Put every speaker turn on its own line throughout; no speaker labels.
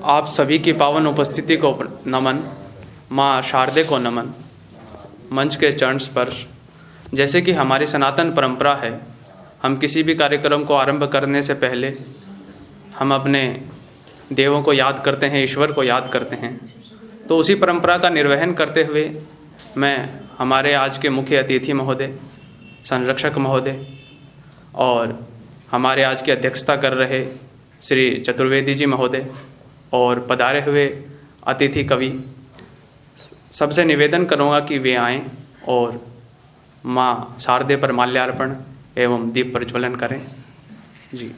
आप सभी की पावन उपस्थिति को नमन, माँ शारदे को नमन, मंच के चरण स्पर्श। जैसे कि हमारी सनातन परंपरा है, हम किसी भी कार्यक्रम को आरंभ करने से पहले हम अपने देवों को याद करते हैं, ईश्वर को याद करते हैं। तो उसी परंपरा का निर्वहन करते हुए मैं हमारे आज के मुख्य अतिथि महोदय, संरक्षक महोदय और हमारे आज की अध्यक्षता कर रहे श्री चतुर्वेदी जी महोदय और पधारे हुए अतिथि कवि, सबसे निवेदन करूँगा कि वे आएं और माँ शारदे पर माल्यार्पण एवं दीप प्रज्वलन करें। जी।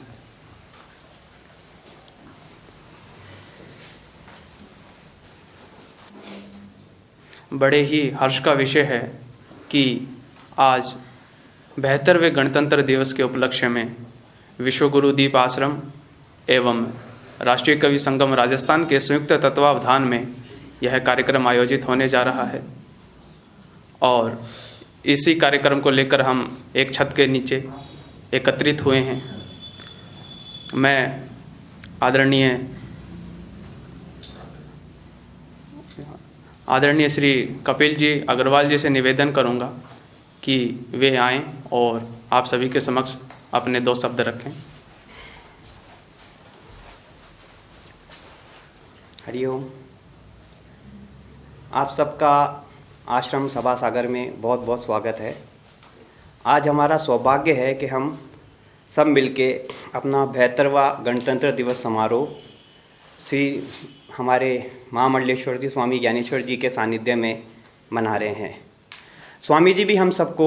बड़े ही हर्ष का विषय है कि आज 72वें गणतंत्र दिवस के उपलक्ष्य में विश्वगुरु दीप आश्रम एवं राष्ट्रीय कवि संगम राजस्थान के संयुक्त तत्वावधान में यह कार्यक्रम आयोजित होने जा रहा है और इसी कार्यक्रम को लेकर हम एक छत के नीचे एकत्रित हुए हैं। मैं आदरणीय श्री कपिल जी अग्रवाल जी से निवेदन करूंगा कि वे आएं और आप सभी के समक्ष अपने 2 शब्द रखें।
हरिओम। आप सबका आश्रम सभा सागर में बहुत बहुत स्वागत है। आज हमारा सौभाग्य है कि हम सब मिलके अपना 72वां गणतंत्र दिवस समारोह श्री हमारे महामंडलेश्वर जी स्वामी ज्ञानेश्वर जी के सानिध्य में मना रहे हैं। स्वामी जी भी हम सबको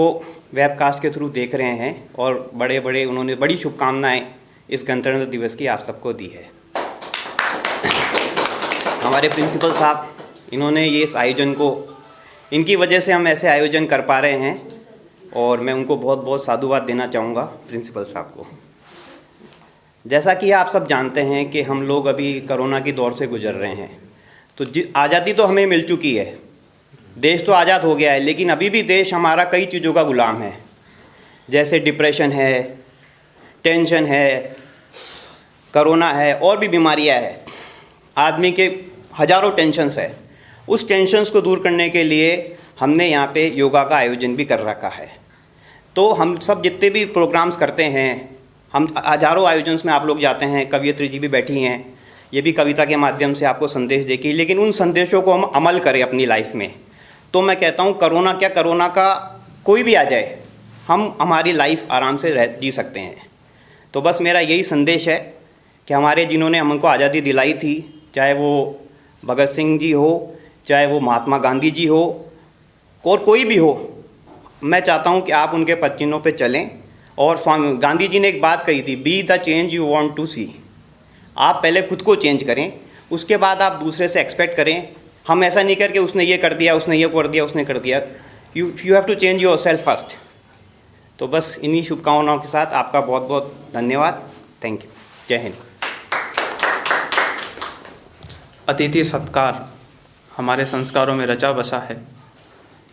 वेबकास्ट के थ्रू देख रहे हैं और उन्होंने बड़ी शुभकामनाएं इस गणतंत्र दिवस की आप सबको दी है। हमारे प्रिंसिपल साहब, इन्होंने ये इस आयोजन को, इनकी वजह से हम ऐसे आयोजन कर पा रहे हैं और मैं उनको बहुत बहुत साधुवाद देना चाहूँगा प्रिंसिपल साहब को। जैसा कि आप सब जानते हैं कि हम लोग अभी कोरोना की दौर से गुजर रहे हैं, तो आज़ादी तो हमें मिल चुकी है, देश तो आज़ाद हो गया है, लेकिन अभी भी देश हमारा कई चीज़ों का गुलाम है। जैसे डिप्रेशन है, टेंशन है, कोरोना है और भी बीमारियां हैं। आदमी के हज़ारों टेंशन्स है। उस टेंशन्स को दूर करने के लिए हमने यहाँ पे योगा का आयोजन भी कर रखा है। तो हम सब जितने भी प्रोग्राम्स करते हैं, हम हज़ारों आयोजन्स में आप लोग जाते हैं, कवियत्री जी भी बैठी हैं, ये भी कविता के माध्यम से आपको संदेश देगी, लेकिन उन संदेशों को हम अमल करें अपनी लाइफ में। तो मैं कहता हूँ कोरोना का कोई भी आ जाए, हम हमारी लाइफ आराम से जी सकते हैं। तो बस मेरा यही संदेश है कि हमारे जिन्होंने हमको आज़ादी दिलाई थी, चाहे वो भगत सिंह जी हो, चाहे वो महात्मा गांधी जी हो और कोई भी हो, मैं चाहता हूँ कि आप उनके पद चिन्हों पे चलें। और स्वामी गांधी जी ने एक बात कही थी, be the change you want to see. आप पहले खुद को चेंज करें, उसके बाद आप दूसरे से एक्सपेक्ट करें। हम ऐसा नहीं करके उसने ये कर दिया, उसने ये कर दिया, उसने कर दिया। You have to change yourself first. तो बस इन्हीं शुभकामनाओं के साथ आपका बहुत बहुत धन्यवाद। Thank you. जय हिंद।
अतिथि सत्कार हमारे संस्कारों में रचा बसा है,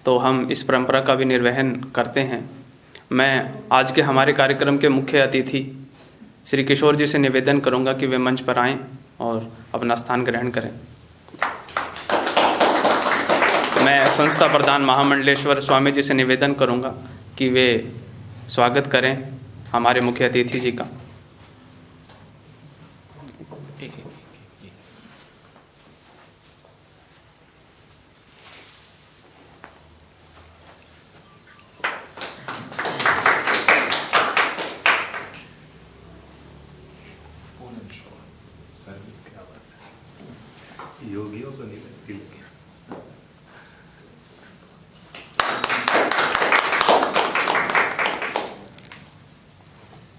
तो हम इस परंपरा का भी निर्वहन करते हैं। मैं आज के हमारे कार्यक्रम के मुख्य अतिथि श्री किशोर जी से निवेदन करूंगा कि वे मंच पर आएं और अपना स्थान ग्रहण करें। मैं संस्था प्रधान महामंडलेश्वर स्वामी जी से निवेदन करूंगा कि वे स्वागत करें हमारे मुख्य अतिथि जी का।
योगियों को नहीं।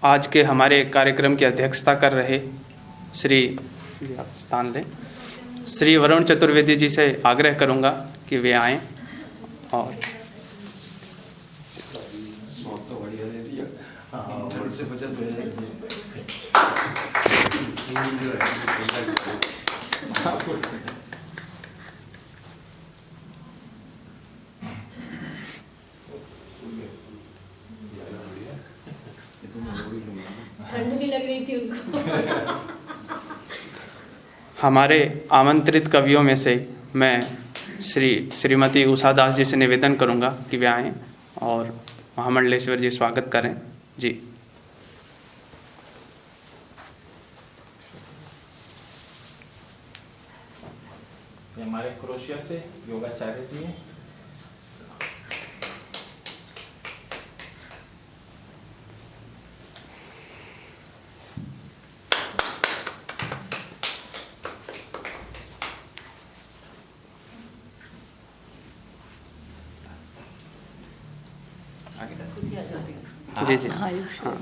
आज के हमारे कार्यक्रम की अध्यक्षता कर रहे श्री स्थान लें श्री वरुण चतुर्वेदी जी से आग्रह करूंगा कि वे आएं और
ठंड भी लग रही थी उनको।
हमारे आमंत्रित कवियों में से मैं श्रीमती उषा दास जी से निवेदन करूंगा कि वे आएँ और महामंडलेश्वर जी स्वागत करें जी।
हमारे क्रोशिया से योगाचार्य जी हैं।
जी जी
हाँ।
हाँ।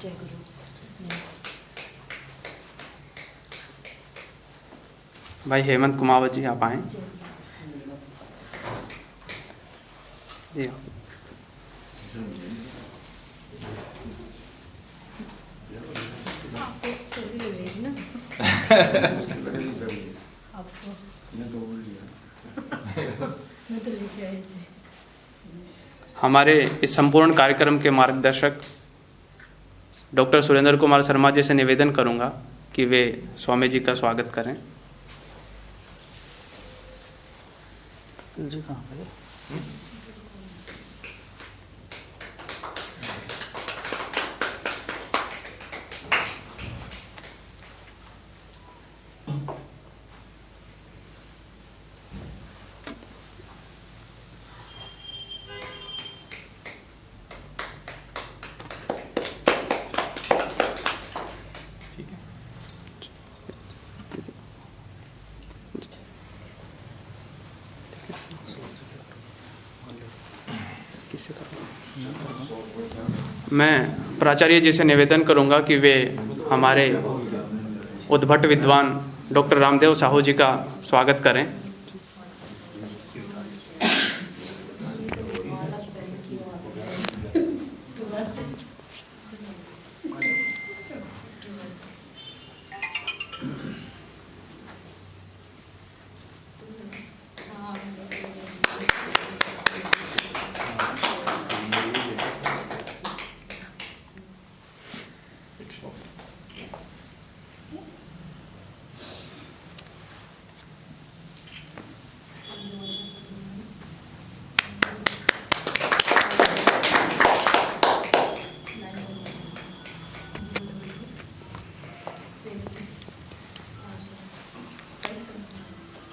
जय गुरु।
भाई हेमंत कुमावत जी आप आएँ जी। हमारे इस संपूर्ण कार्यक्रम के मार्गदर्शक डॉक्टर सुरेंद्र कुमार शर्मा जी से निवेदन करूंगा कि वे स्वामी जी का स्वागत करें
जी। कहाँ पे?
मैं प्राचार्य जी से निवेदन करूंगा कि वे हमारे उद्भट विद्वान डॉक्टर रामदेव साहू जी का स्वागत करें।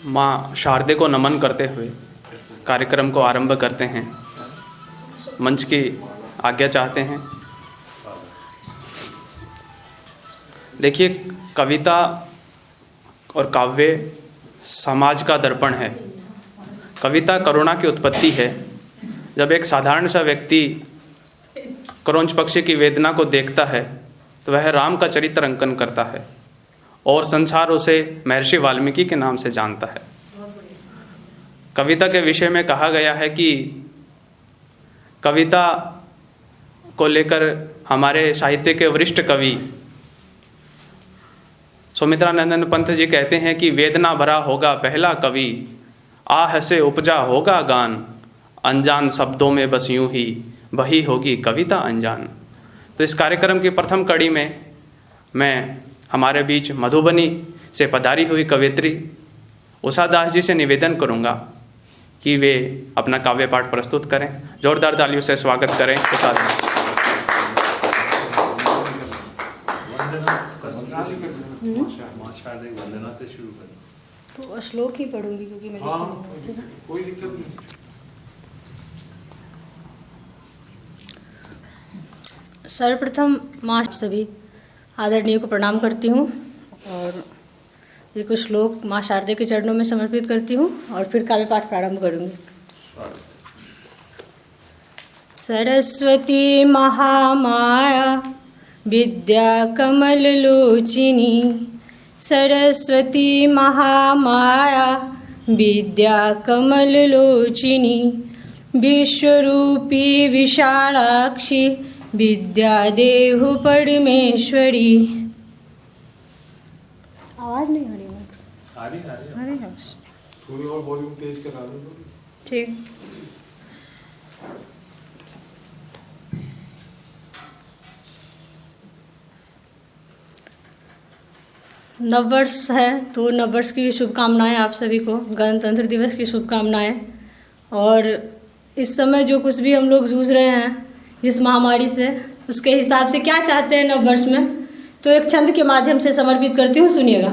माँ शारदे को नमन करते हुए कार्यक्रम को आरंभ करते हैं। मंच की आज्ञा चाहते हैं। देखिए, कविता और काव्य समाज का दर्पण है। कविता करुणा की उत्पत्ति है। जब एक साधारण सा व्यक्ति क्रौंच पक्षी की वेदना को देखता है तो वह राम का चरित्र अंकन करता है और संसार उसे महर्षि वाल्मीकि के नाम से जानता है। कविता के विषय में कहा गया है कि कविता को लेकर हमारे साहित्य के वरिष्ठ कवि सुमित्रानंदन पंत जी कहते हैं कि वेदना भरा होगा पहला कवि, आह से उपजा होगा गान, अनजान शब्दों में बस यूं ही बही होगी कविता अनजान। तो इस कार्यक्रम की प्रथम कड़ी में मैं हमारे बीच मधुबनी से पधारी हुई कवयित्री उषा दास जी से निवेदन करूंगा कि वे अपना काव्य पाठ प्रस्तुत करें। जोरदार तालियों से स्वागत करें उषा दास।
वंदना से शुरू करें।
तो श्लोक ही पढ़ूंगी क्योंकि मैं
कोई दिक्कत नहीं।
सर्वप्रथम माँ सभी आदरणीय को प्रणाम करती हूँ और ये कुछ श्लोक माँ शारदे के चरणों में समर्पित करती हूँ और फिर काव्य पाठ प्रारंभ करूँगी। सरस्वती महामाया विद्या कमल लोचिनी, सरस्वती महामाया विद्या कमल लोचिनी, विश्वरूपी विशालाक्षी विद्या देहु परमेश्वरी। आवाज नहीं आ रही
आ रही है। थोड़ी और वॉल्यूम तेज करा दो।
ठीक। नववर्ष है तो नववर्ष की शुभकामनाएं आप सभी को, गणतंत्र दिवस की शुभकामनाएं। और इस समय जो कुछ भी हम लोग जूझ रहे हैं जिस महामारी से, उसके हिसाब से क्या चाहते हैं नववर्ष में, तो एक छंद के माध्यम से समर्पित करती हूँ, सुनिएगा।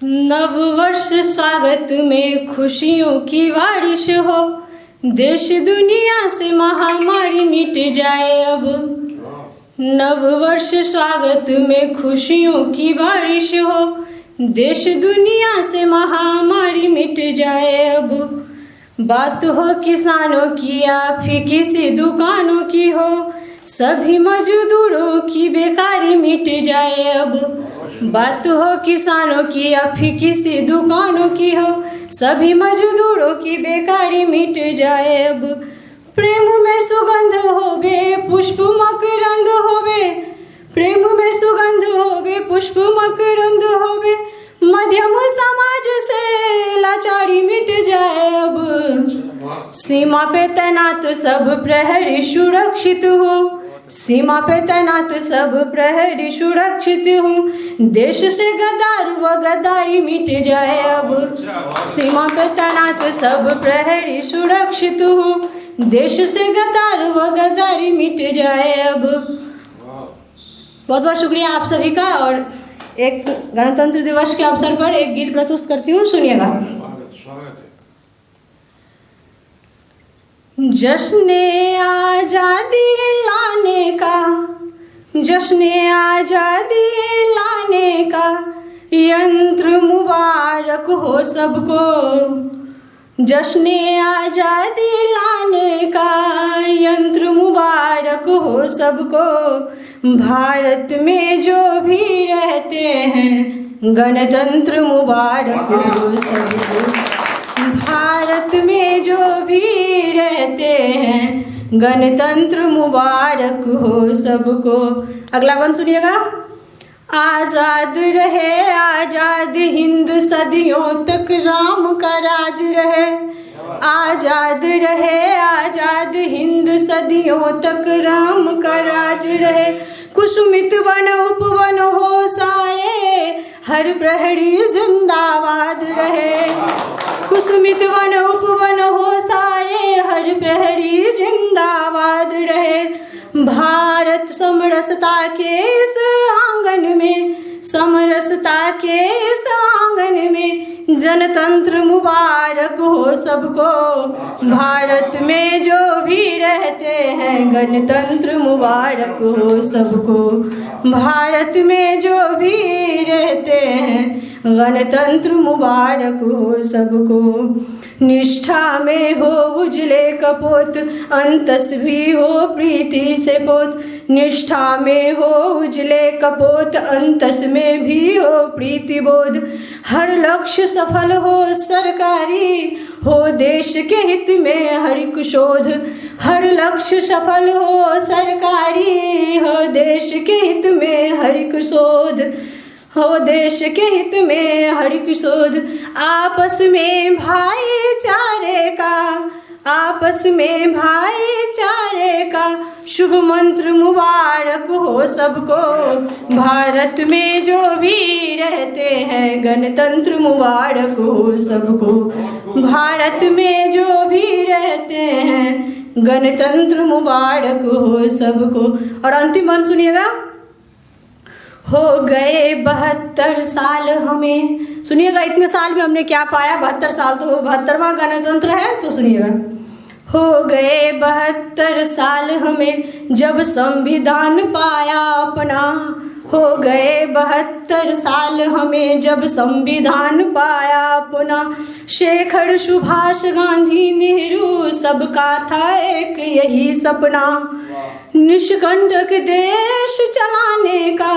नववर्ष स्वागत में खुशियों की बारिश हो, देश दुनिया से महामारी मिट जाए अब। नववर्ष स्वागत में खुशियों की बारिश हो, देश दुनिया से महामारी मिट जाए अब। बात हो किसानों की या फिर किसी दुकानों की हो, सभी मजदूरों की बेकारी मिट जाए अब। बात हो किसानों की या फिर किसी दुकानों की हो, सभी मजदूरों की बेकारी मिट जाए अब। प्रेम में सुगंध होवे पुष्प मकरंद होवे, प्रेम में सुगंध होवे पुष्प मकरंद होवे, मध्यम समाज से लाचारी मिट जाए अब। सीमा पे तैनात सब प्रहरी सुरक्षित हो, सीमा पे तैनात सब प्रहरी सुरक्षित हो, देश से गद्दार व गद्दारी मिट जाए अब। सीमा पे तैनात सब प्रहरी सुरक्षित हो, देश से गद्दार व गद्दारी मिट जाए अब। बहुत बहुत शुक्रिया आप सभी का। और एक गणतंत्र दिवस के अवसर पर एक गीत प्रस्तुत करती हूँ, सुनिएगा। जश्न आजादी लाने का, जश्न आजादी लाने का यंत्र मुबारक हो सबको, जश्न आजादी लाने का यंत्र मुबारक हो सबको। भारत में जो भी रहते हैं गणतंत्र मुबारक हो सबको, भारत में जो भी रहते हैं गणतंत्र मुबारक हो सबको। अगला वन सुनिएगा। आज़ाद रहे आज़ाद हिंद सदियों तक राम का राज रहे, आज़ाद रहे आज़ाद हिंद सदियों तक राम का राज रहे। कुसुमित वन उपवन हो सारे, हर प्रहरी जिंदाबाद रहे। कुसुमित वन उपवन हो सारे, हर प्रहरी जिंदाबाद रहे। भारत समरसता के इस आंगन में, समरसता के इस आंगन में जनतंत्र मुबारक हो सबको। भारत में जो भी रहते हैं गणतंत्र मुबारक हो सबको, भारत में जो भी रहते हैं गणतंत्र मुबारक हो सबको। निष्ठा में हो उजले कपोत, अंतस भी हो प्रीति से पोत। निष्ठा में हो उजले कपोत, अंतस में भी हो प्रीति बोध। हर लक्ष्य सफल हो सरकारी, हो देश के हित में हर एक शोध। हर लक्ष्य सफल हो सरकारी, हो देश के हित में हर एक शोध, हो देश के हित में हर एक शोध। आपस में भाईचारे का, आपस में भाईचारे का शुभ मंत्र मुबारक हो सबको। भारत में जो भी रहते हैं गणतंत्र मुबारक हो सबको। भारत में जो भी रहते हैं गणतंत्र मुबारक हो सबको। और अंतिम मन सुनिएगा। हो गए 72 साल हमें, सुनिएगा इतने साल में हमने क्या पाया। 72 साल तो 72वां गणतंत्र है, तो सुनिएगा। हो गए 72 साल हमें जब संविधान पाया अपना। हो गए 72 साल हमें जब संविधान पाया अपना। शेखर सुभाष गांधी नेहरू सबका था एक यही सपना। निष्कंटक देश चलाने का,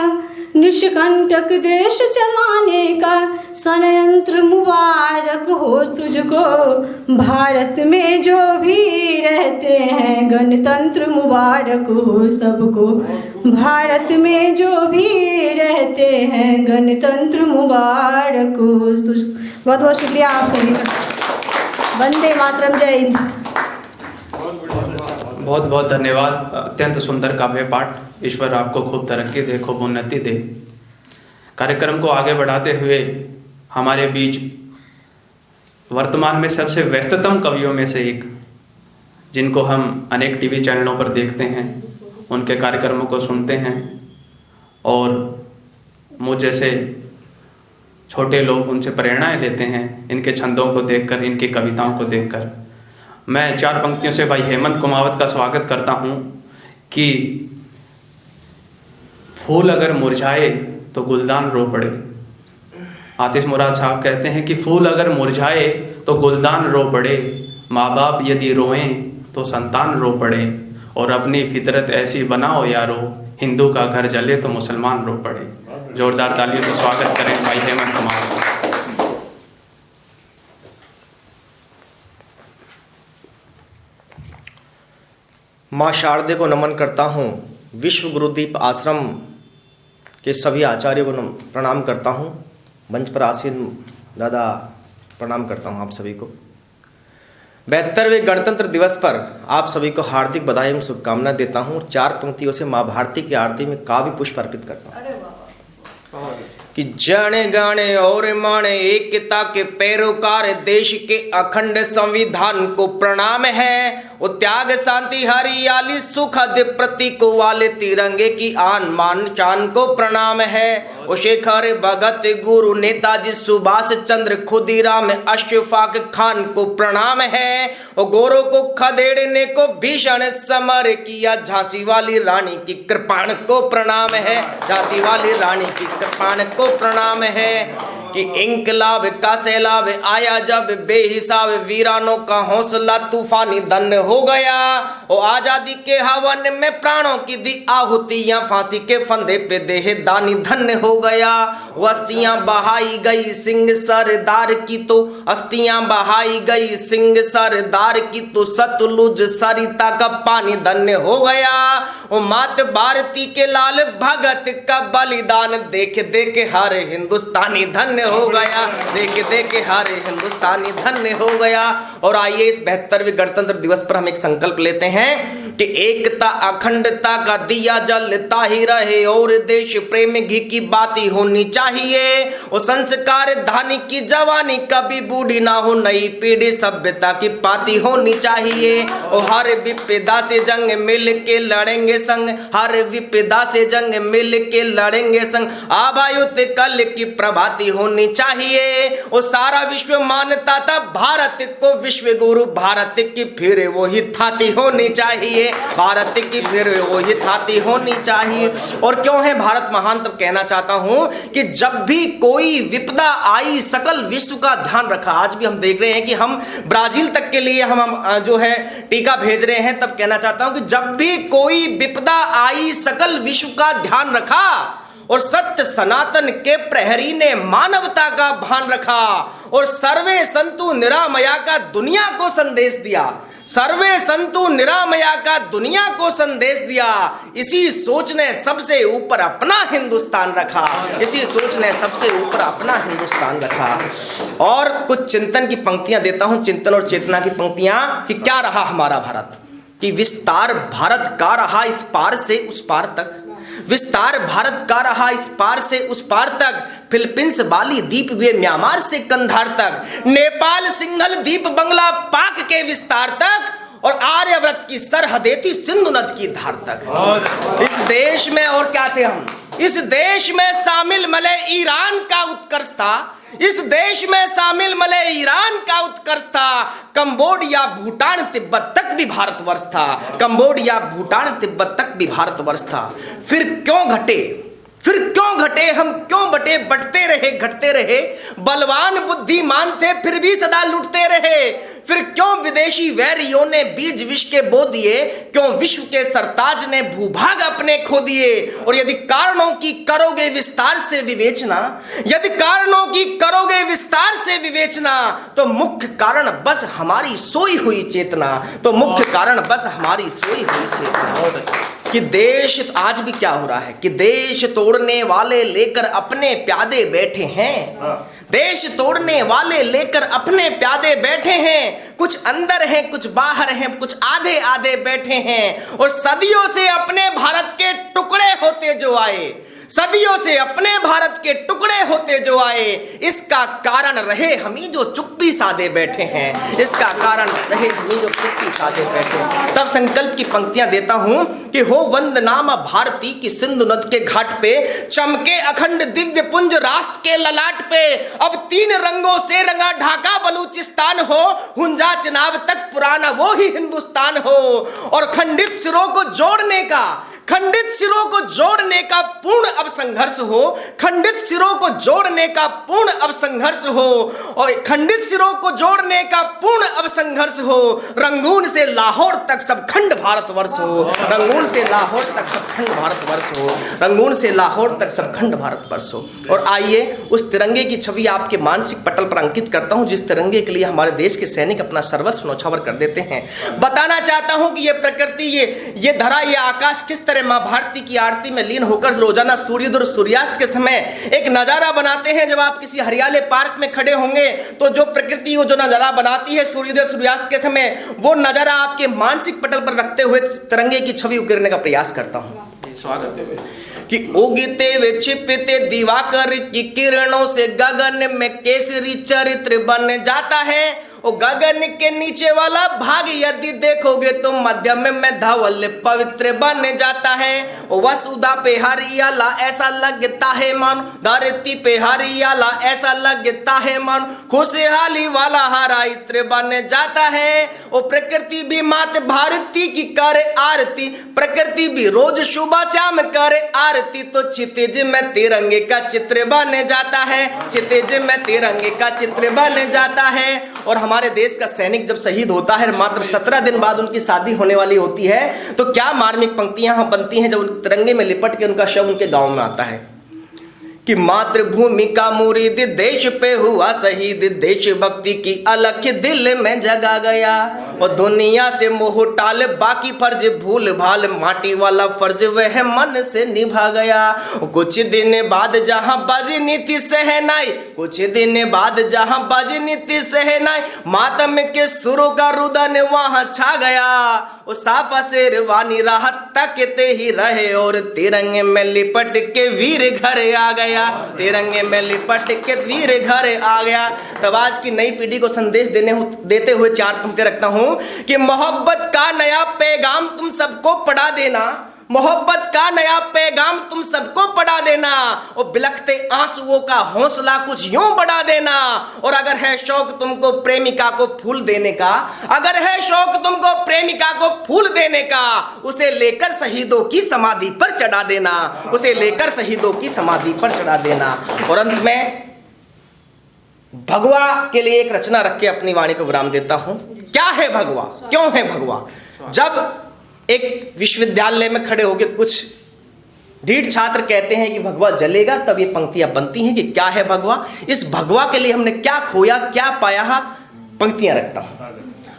निष्कंटक देश चलाने का षड्यंत्र मुबारक हो तुझको। भारत में जो भी रहते हैं गणतंत्र मुबारक हो सबको। भारत में जो भी रहते हैं गणतंत्र मुबारक हो तुझको। बहुत बहुत शुक्रिया आप सभी का। वंदे मातरम, जय हिंद।
बहुत बहुत धन्यवाद। अत्यंत सुंदर काव्य पाठ। ईश्वर आपको खूब तरक्की दे, खूब उन्नति दे। कार्यक्रम को आगे बढ़ाते हुए हमारे बीच वर्तमान में सबसे व्यस्ततम कवियों में से एक, जिनको हम अनेक टीवी चैनलों पर देखते हैं, उनके कार्यक्रमों को सुनते हैं और मुझ जैसे छोटे लोग उनसे प्रेरणाएं लेते हैं, इनके छंदों को देखकर, इनकी कविताओं को देखकर। मैं 4 पंक्तियों से भाई हेमंत कुमावत का स्वागत करता हूं कि फूल अगर मुरझाए तो गुलदान रो पड़े। आतिश मुराद साहब कहते हैं कि फूल अगर मुरझाए तो गुलदान रो पड़े, माँ बाप यदि रोएं तो संतान रो पड़े, और अपनी फितरत ऐसी बनाओ यारो, हिंदू का घर जले तो मुसलमान रो पड़े। जोरदार तालियों से स्वागत करें भाई हेमंत कुमार।
माँ शारदे को नमन करता हूँ। विश्व गुरुदीप आश्रम के सभी आचार्यों को प्रणाम करता हूँ। मंच पर आसीन दादा प्रणाम करता हूँ आप सभी को। 72वें गणतंत्र दिवस पर आप सभी को हार्दिक बधाई एवं शुभकामना देता हूँ। 4 पंक्तियों से माँ भारती की आरती में काव्य पुष्प अर्पित करता हूँ कि जन गण और माने एकता के पैरोकार, देश के अखंड संविधान को प्रणाम है। वो त्याग शांति हरियाली सुखद प्रतीक वाले तिरंगे की आन मान शान को प्रणाम है। वो शेखर भगत गुरु नेताजी सुभाष चंद्र खुदीराम अशफाक खान को प्रणाम है। वो गोरों को खदेड़ने को भीषण समर किया झांसी वाली रानी की कृपाण को प्रणाम है। झांसी वाली रानी की कृपाण को प्रणाम है कि इंकलाब का सैलाब आया जब बेहिसाब, वीरानों का हौसला तूफानी धन्य हो गया। और आजादी के हवन में प्राणों की दी आहुतियां, फांसी के फंदे पे देह दानी धन्य हो गया। अस्थियां बहाई गई सिंह सरदार की तो, अस्थियां बहाई गई सिंह सरदार की तो, सतलुज सरिता का पानी धन्य हो गया। वो मात भारती के लाल भगत का बलिदान देख देख हर हिंदुस्तानी धन्य हो गया। देख देख हर हिंदुस्तानी धन्य हो गया। और आइए इस 72वें गणतंत्र दिवस पर हम एक संकल्प लेते हैं कि एकता अखंडता का दिया जलता ही रहे और देश प्रेम घी की बाती होनी चाहिए। वो संस्कार धानी की जवानी कभी बूढ़ी ना हो, नई पीढ़ी सभ्यता की पाती होनी चाहिए। और हर विपदा से जंग मिल के लड़ेंगे संग, हर विपदा से जंग मिल के लड़ेंगे संग, आभायुत कल की प्रभाती होनी चाहिए। वो सारा विश्व मानता था भारत को विश्व गुरु, भारत की फिर वो ही थाती होनी चाहिए। भारत की फिर वो ही थाती होनी चाहिए। और क्यों है भारत महान, तब कहना चाहता हूं कि जब भी कोई विपदा आई सकल विश्व का ध्यान रखा। आज भी हम देख रहे हैं कि हम ब्राजील तक के लिए हम जो है टीका भेज रहे हैं। तब कहना चाहता हूं कि जब भी कोई विपदा आई सकल विश्व का ध्यान रखा और सत्य सनातन के प्रहरी ने मानवता का भान रखा और सर्वे संतु निरामया का दुनिया को संदेश दिया। सर्वे संतु निरामया का दुनिया को संदेश दिया। इसी सोच ने सबसे ऊपर अपना हिंदुस्तान रखा। इसी सोच ने सबसे ऊपर अपना हिंदुस्तान रखा। और कुछ चिंतन की पंक्तियां देता हूं, चिंतन और चेतना की पंक्तियां कि क्या रहा हमारा भारत, कि विस्तार भारत का रहा इस पार से उस पार तक, विस्तार भारत का रहा इस पार से उस पार तक, फिलीपींस बाली द्वीप वे म्यांमार से कंधार तक, नेपाल सिंघल द्वीप बंगला पाक के विस्तार तक, और आर्यव्रत की सरहदें थी सिंधु नद की धार तक। इस देश में और क्या थे हम, इस देश में शामिल मले ईरान का उत्कर्ष था। इस देश में शामिल मले ईरान का उत्कर्ष था। कंबोडिया भूटान तिब्बत तक भी भारतवर्ष था। कंबोडिया भूटान तिब्बत तक भी भारतवर्ष था। फिर क्यों घटे, फिर क्यों घटे, हम क्यों बटे, बटते रहे घटते रहे, बलवान बुद्धिमान थे फिर भी सदा लुटते रहे। फिर क्यों विदेशी वैरियों ने बीज विष के बो दिए, क्यों विश्व के सरताज ने भूभाग अपने खो दिए। और यदि कारणों की करोगे विस्तार से विवेचना, यदि कारणों की करोगे विस्तार से विवेचना, तो मुख्य कारण बस हमारी सोई हुई चेतना, तो मुख्य कारण बस हमारी सोई हुई चेतना। कि देश आज भी क्या हो रहा है कि देश तोड़ने वाले लेकर अपने प्यादे बैठे हैं, देश तोड़ने वाले लेकर अपने प्यादे बैठे हैं, कुछ अंदर हैं कुछ बाहर हैं, कुछ आधे आधे बैठे हैं। और सदियों से अपने भारत के टुकड़े होते जो आए, सदियों से अपने भारत के टुकड़े होते जो आए, इसका कारण रहे हमी जो चुप्पी साधे बैठे हैं, इसका कारण रहे हमी जो चुप्पी साधे बैठे हैं। तब संकल्प की पंक्तियां देता हूं कि हो वंदनाम भारती की सिंधु नद के घाट पे, चमके अखंड दिव्य पुंज राष्ट्र के ललाट पे, अब 3 रंगों से रंगा ढाका बलूचिस्तान हो, हुंजा चनाब तक पुराना वो ही हिंदुस्तान हो। और खंडित सिरों को जोड़ने का, खंडित सिरों को जोड़ने का पूर्ण अब संघर्ष हो, खंडित सिरों को जोड़ने का पूर्ण अब संघर्ष हो, और खंडित सिरों को जोड़ने का पूर्ण अब संघर्ष हो। रंगून से लाहौर तक सब खंड भारतवर्ष हो, रंगून से लाहौर तक सब खंड भारतवर्ष हो, रंगून से लाहौर तक सब खंड भारतवर्ष हो। और आइए उस तिरंगे की छवि आपके मानसिक पटल पर अंकित करता हूं, जिस तिरंगे के लिए हमारे देश के सैनिक अपना सर्वस्व न्यौछावर कर देते हैं। बताना चाहता हूं कि ये प्रकृति, ये धरा, ये आकाश किस तरह मां भारती की आरती में लीन होकर रोजाना सूर्योदय और सूर्यास्त के समय एक नजारा बनाते हैं। जब आप किसी हरियाले पार्क में खड़े होंगे तो जो प्रकृति वो जो नजारा बनाती है सूर्योदय सूर्यास्त के समय, वो नजारा आपके मानसिक पटल पर रखते हुए तिरंगे की छवि उकेरने का प्रयास करता हूं।
स्वागत है
कि उगते वे छिपते दिवाकर की किरणों से गगन में केसरी चरित्र बन जाता है। वो गगन के नीचे वाला भाग यदि देखोगे तो मध्यम में धवल पवित्र बन जाता है। वसुधा पे हरियाला ऐसा लगता है मन, धरती पे हरियाला ऐसा लगता है मन, खुशहाली वाला हरा इत्र बन जाता है। वो प्रकृति भी मात भारती की करे आरती, प्रकृति भी रोज सुबह शाम करे आरती, तो क्षितिज में तिरंगे का चित्र बन जाता है, क्षितिज में तिरंगे का चित्र बन जाता है। और हमारे देश का सैनिक जब शहीद होता है, मात्र 17 दिन बाद उनकी शादी होने वाली होती है, तो क्या मार्मिक पंक्तियां बनती हैं जब तिरंगे में लिपट के उनका शव उनके गांव में आता है कि मातृभूमि का मुरीद देश पे हुआ शहीद, देशभक्ति की अलख दिल में जगा गया, और दुनिया से मोह टाल बाकी फर्ज भूल भाल, माटी वाला फर्ज वह मन से निभा गया। कुछ दिन बाद जहां बाजी नीति सहनाई, कुछ दिन बाद जहां बाजी नीति सहनाई, मातम के सुरों का रुदन वहां छा गया। वो साफा शेरवानी राहत तकते ही रहे, और तिरंगे में लिपट के वीर घर आ गया, तिरंगे में लिपट के वीर घर आ गया। तब आज की नई पीढ़ी को संदेश देते हुए 4 पंक्तियां रखता हूं कि मोहब्बत का नया पैगाम तुम सबको पढ़ा देना, मोहब्बत का नया पैगाम तुम सबको पढ़ा देना, और बिलखते आंसुओं का हौसला कुछ यूं बढ़ा देना। और अगर है शौक तुमको प्रेमिका को फूल देने का, अगर है शौक तुमको प्रेमिका को फूल देने का, उसे लेकर शहीदों की समाधि पर चढ़ा देना, उसे लेकर शहीदों की समाधि पर चढ़ा देना। और अंत में भगवा के लिए एक रचना रख के अपनी वाणी को विराम देता हूं। क्या है भगवा, क्यों है भगवा? जब एक विश्वविद्यालय में खड़े होकर कुछ ढीठ छात्र कहते हैं कि भगवा जलेगा, तब ये पंक्तियां बनती हैं कि क्या है भगवा, इस भगवा के लिए हमने क्या खोया क्या पाया, पंक्तियां रखता हूं।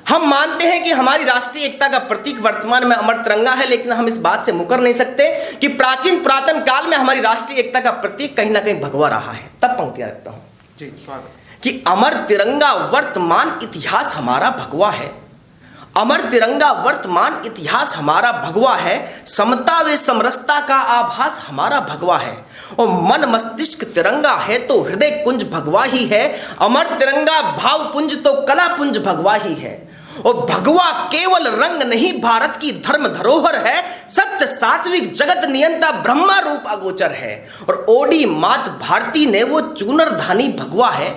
हम मानते हैं कि हमारी राष्ट्रीय एकता का प्रतीक वर्तमान में अमर तिरंगा है, लेकिन हम इस बात से मुकर नहीं सकते कि प्राचीन पुरातन काल में हमारी राष्ट्रीय एकता का प्रतीक कहीं ना कहीं भगवा रहा है। तब पंक्तियां रखता हूं
जी, स्वागत
कि अमर तिरंगा वर्तमान इतिहास हमारा भगवा है, अमर तिरंगा वर्तमान इतिहास हमारा भगवा है, समता व समरसता का आभास हमारा भगवा है, और मन मस्तिष्क तिरंगा है तो हृदय कुंज भगवा ही है, अमर तिरंगा भाव पुंज तो कला पुंज भगवा ही है। और भगवा केवल रंग नहीं भारत की धर्म धरोहर है, सत्य सात्विक जगत नियंता ब्रह्मा रूप अगोचर है। और ओडी मात भारती ने वो चूनर धानी भगवा है,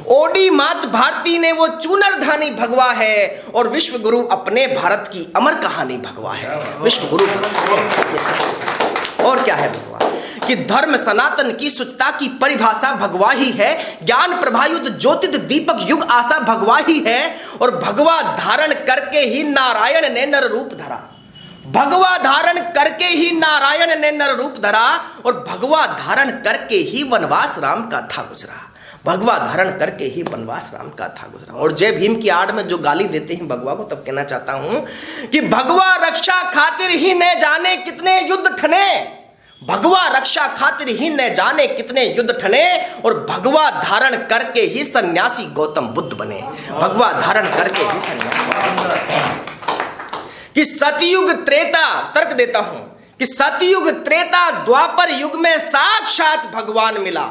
ओडी मात भारती ने वो चूनर धानी भगवा है, और विश्व गुरु अपने भारत की अमर कहानी भगवा है, विश्व गुरु। और क्या है भगवा? कि धर्म सनातन की शुचिता की परिभाषा भगवा ही है, ज्ञान प्रभायुत ज्योतित दीपक युग आशा भगवा ही है, और भगवा धारण करके ही नारायण ने नर रूप धरा, भगवा धारण करके ही नारायण ने नर रूप धरा, और भगवा धारण करके ही वनवास राम का था गुजरा, भगवा धारण करके ही वनवास राम का था गुजरा। और जय भीम की आड़ में जो गाली देते हैं भगवा को, तब कहना चाहता हूं कि भगवा रक्षा खातिर ही न जाने कितने युद्ध ठने, भगवा रक्षा खातिर ही न जाने कितने युद्ध ठने, और भगवा धारण करके ही सन्यासी गौतम बुद्ध बने। भगवा धारण करके ही सन्यासी, कि सतयुग त्रेता, तर्क देता हूं कि सतयुग त्रेता द्वापर युग में साक्षात भगवान मिला,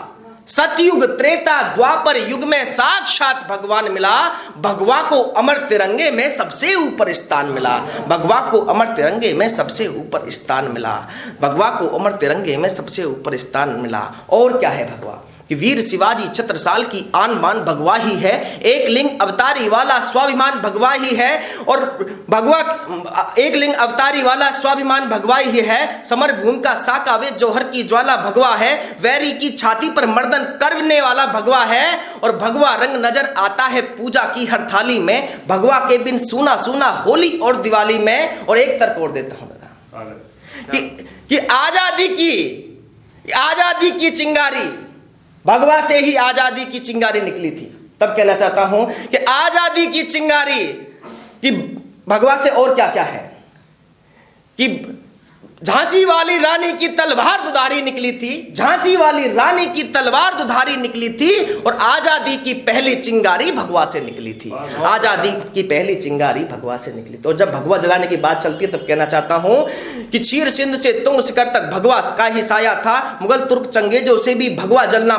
सतयुग त्रेता द्वापर युग में साक्षात भगवान मिला। भगवा को अमर तिरंगे में सबसे ऊपर स्थान मिला, भगवा को अमर तिरंगे में सबसे ऊपर स्थान मिला, भगवा को अमर तिरंगे में सबसे ऊपर स्थान मिला। और क्या है भगवा कि वीर शिवाजी छत्रसाल की आन बान भगवा ही है, एक लिंग अवतारी वाला स्वाभिमान भगवा ही है, और भगवा एक लिंग अवतारी वाला स्वाभिमान भगवा ही है। समर भूमि का साकावे जौहर की ज्वाला भगवा है, वैरी की छाती पर मर्दन करने वाला भगवा है, और भगवा रंग नजर आता है पूजा की हर थाली में, भगवा के बिन सूना सूना होली और दिवाली में। और एक तर्क और देता हूं दादा कि आजादी की चिंगारी, भगवा से ही आजादी की चिंगारी निकली थी। तब कहना चाहता हूं कि आजादी की चिंगारी कि भगवा से और क्या क्या है कि झांसी वाली रानी की तलवार दुधारी निकली थी, झांसी वाली रानी की तलवार दुधारी निकली थी, और आजादी की पहली चिंगारी भगवा से निकली थी, आजादी की पहली चिंगारी भगवा से निकली थी। और जब भगवा जलाने की बात चलती है तब कहना चाहता हूं कि क्षीर सिंध से तुंग शिखर तक भगवा का ही साया था, मुगल तुर्क चंगेजों से भी भगवा जलना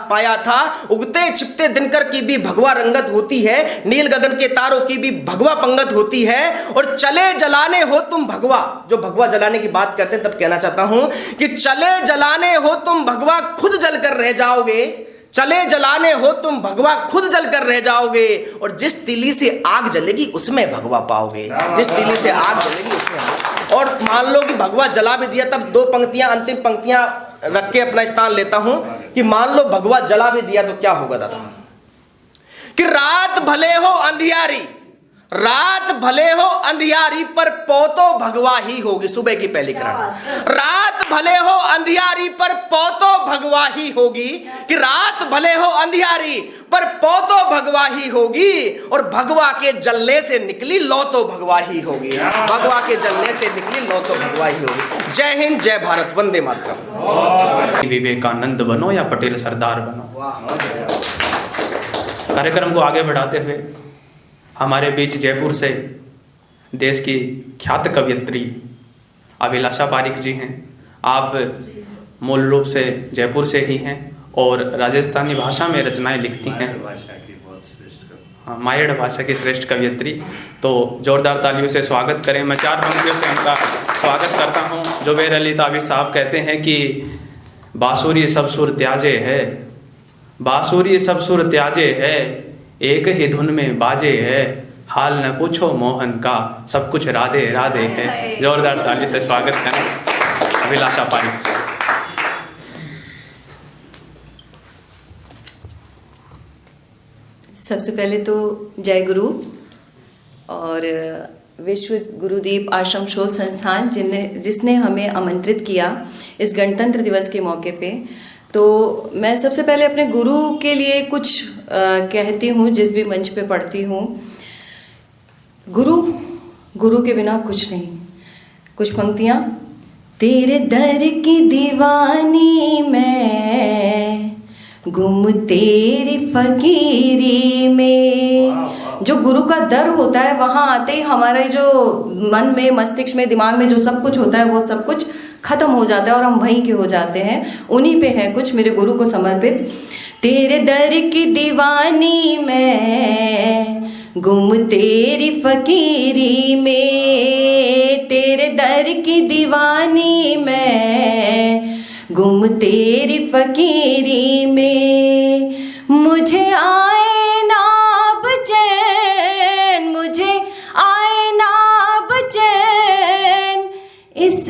पाया था, उगते छिपते दिनकर की भी भगवा रंगत होती है, नील गगन के तारों की भी भगवा पंगत होती है, और चले जलाने हो तुम भगवा, जो भगवा जलाने बात करते हैं तब कहना चाहता हूं कि चले जलाने हो तुम भगवा खुद जलकर रह जाओगे, चले जलाने हो तुम भगवा खुद जलकर रह जाओगे, और जिस तीली से आग जलेगी उसमें भगवा पाओगे, जिस तीली से आग जलेगी उसमें। और मान लो कि भगवा जला भी दिया, तब दो पंक्तियां, अंतिम पंक्तियां रख के अपना स्थान लेता हूं कि मान लो भगवा जला भी दिया तो क्या होगा दादा, कि रात भले हो अंधियारी, रात भले हो अंधियारी पर पोतो भगवा ही होगी, सुबह की पहली किरण, रात भले हो अंधियारी पर पोतो भगवा ही होगी, कि रात भले हो अंधियारी पर पोतो भगवा ही होगी, और भगवा के जलने से निकली लौ तो भगवा ही होगी, भगवा के जलने से निकली लौ तो भगवा ही होगी। जय हिंद, जय भारत, वंदे मातरम।
विवेकानंद बनो या पटेल सरदार बनो। कार्यक्रम को आगे बढ़ाते हुए हमारे बीच जयपुर से देश की ख्यात कवयित्री अभिलाषा पारिक जी हैं। आप मूल रूप से जयपुर से ही हैं और राजस्थानी भाषा में रचनाएं लिखती हैं। हाँ, मायड़ भाषा की श्रेष्ठ कवयित्री। तो जोरदार तालियों से स्वागत करें। मैं 4 पंक्तियों से उनका स्वागत करता हूँ। जुबैर अली ताबी साहब कहते हैं कि बांसुरी सब सुर त्याजे है, बांसुरी सब सुर त्याजे है, एक ही धुन में बाजे है, हाल न पूछो मोहन का, सब कुछ राधे राधे है। जोरदार ताली से स्वागत करें अभिलाषा पारिक जी।
सबसे पहले तो जय गुरु और विश्व गुरुदीप आश्रम शोध संस्थान जिसने हमें आमंत्रित किया इस गणतंत्र दिवस के मौके पे। तो मैं सबसे पहले अपने गुरु के लिए कुछ कहती हूँ जिस भी मंच पे पढ़ती हूँ। गुरु के बिना कुछ नहीं। कुछ पंक्तियाँ। तेरे दर की दीवानी मैं, गुम तेरी फकीरी में। जो गुरु का दर होता है वहाँ आते ही हमारे जो मन में, मस्तिष्क में, दिमाग में जो सब कुछ होता है वो सब कुछ खत्म हो जाता है और हम वहीं के हो जाते हैं। उन्हीं पे है कुछ मेरे गुरु को समर्पित। तेरे दर की दीवानी मैं, गुम तेरी फकीरी में। तेरे दर की दीवानी मैं, गुम तेरी फकीरी में। मुझे आए ना चैन, मुझे आए ना चैन इस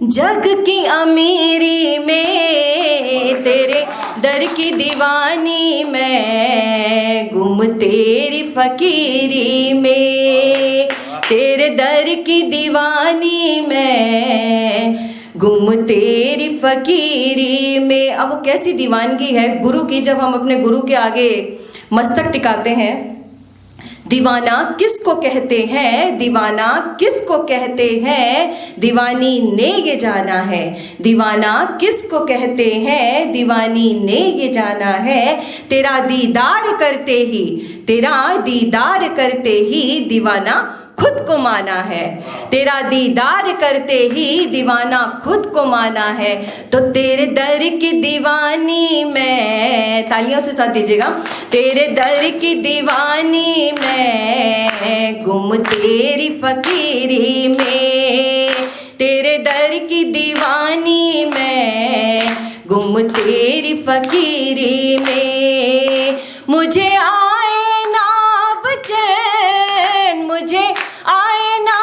जग की अमीरी में। तेरे दर की दीवानी मैं, गुम तेरी फकीरी में। तेरे दर की दीवानी मैं, गुम तेरी फकीरी में। अब वो कैसी दीवानगी है गुरु की, जब हम अपने गुरु के आगे मस्तक टिकाते हैं। दीवाना किसको कहते हैं, दीवाना किसको कहते हैं, दीवानी ने ये जाना है। दीवाना किसको कहते हैं, दीवानी ने ये जाना है। तेरा दीदार करते ही, तेरा दीदार करते ही दीवाना खुद को माना है। तेरा दीदार करते ही दीवाना खुद को माना है। तो तेरे दर की दीवानी मैं, तालियों से साथ दीजिएगा। तेरे दर की दीवानी मैं, गुम तेरी फकीरी में। तेरे दर की दीवानी मैं, गुम तेरी फकीरी में। मुझे आए ना चैन, मुझे आए ना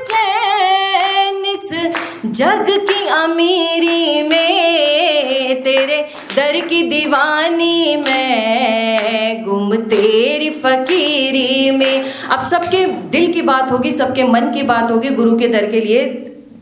चैन इस जग की अमीरी में। तेरे दर की दीवानी मैं, गुम तेरी फकीरी में। अब सबके दिल की बात होगी, सबके मन की बात होगी गुरु के दर के लिए।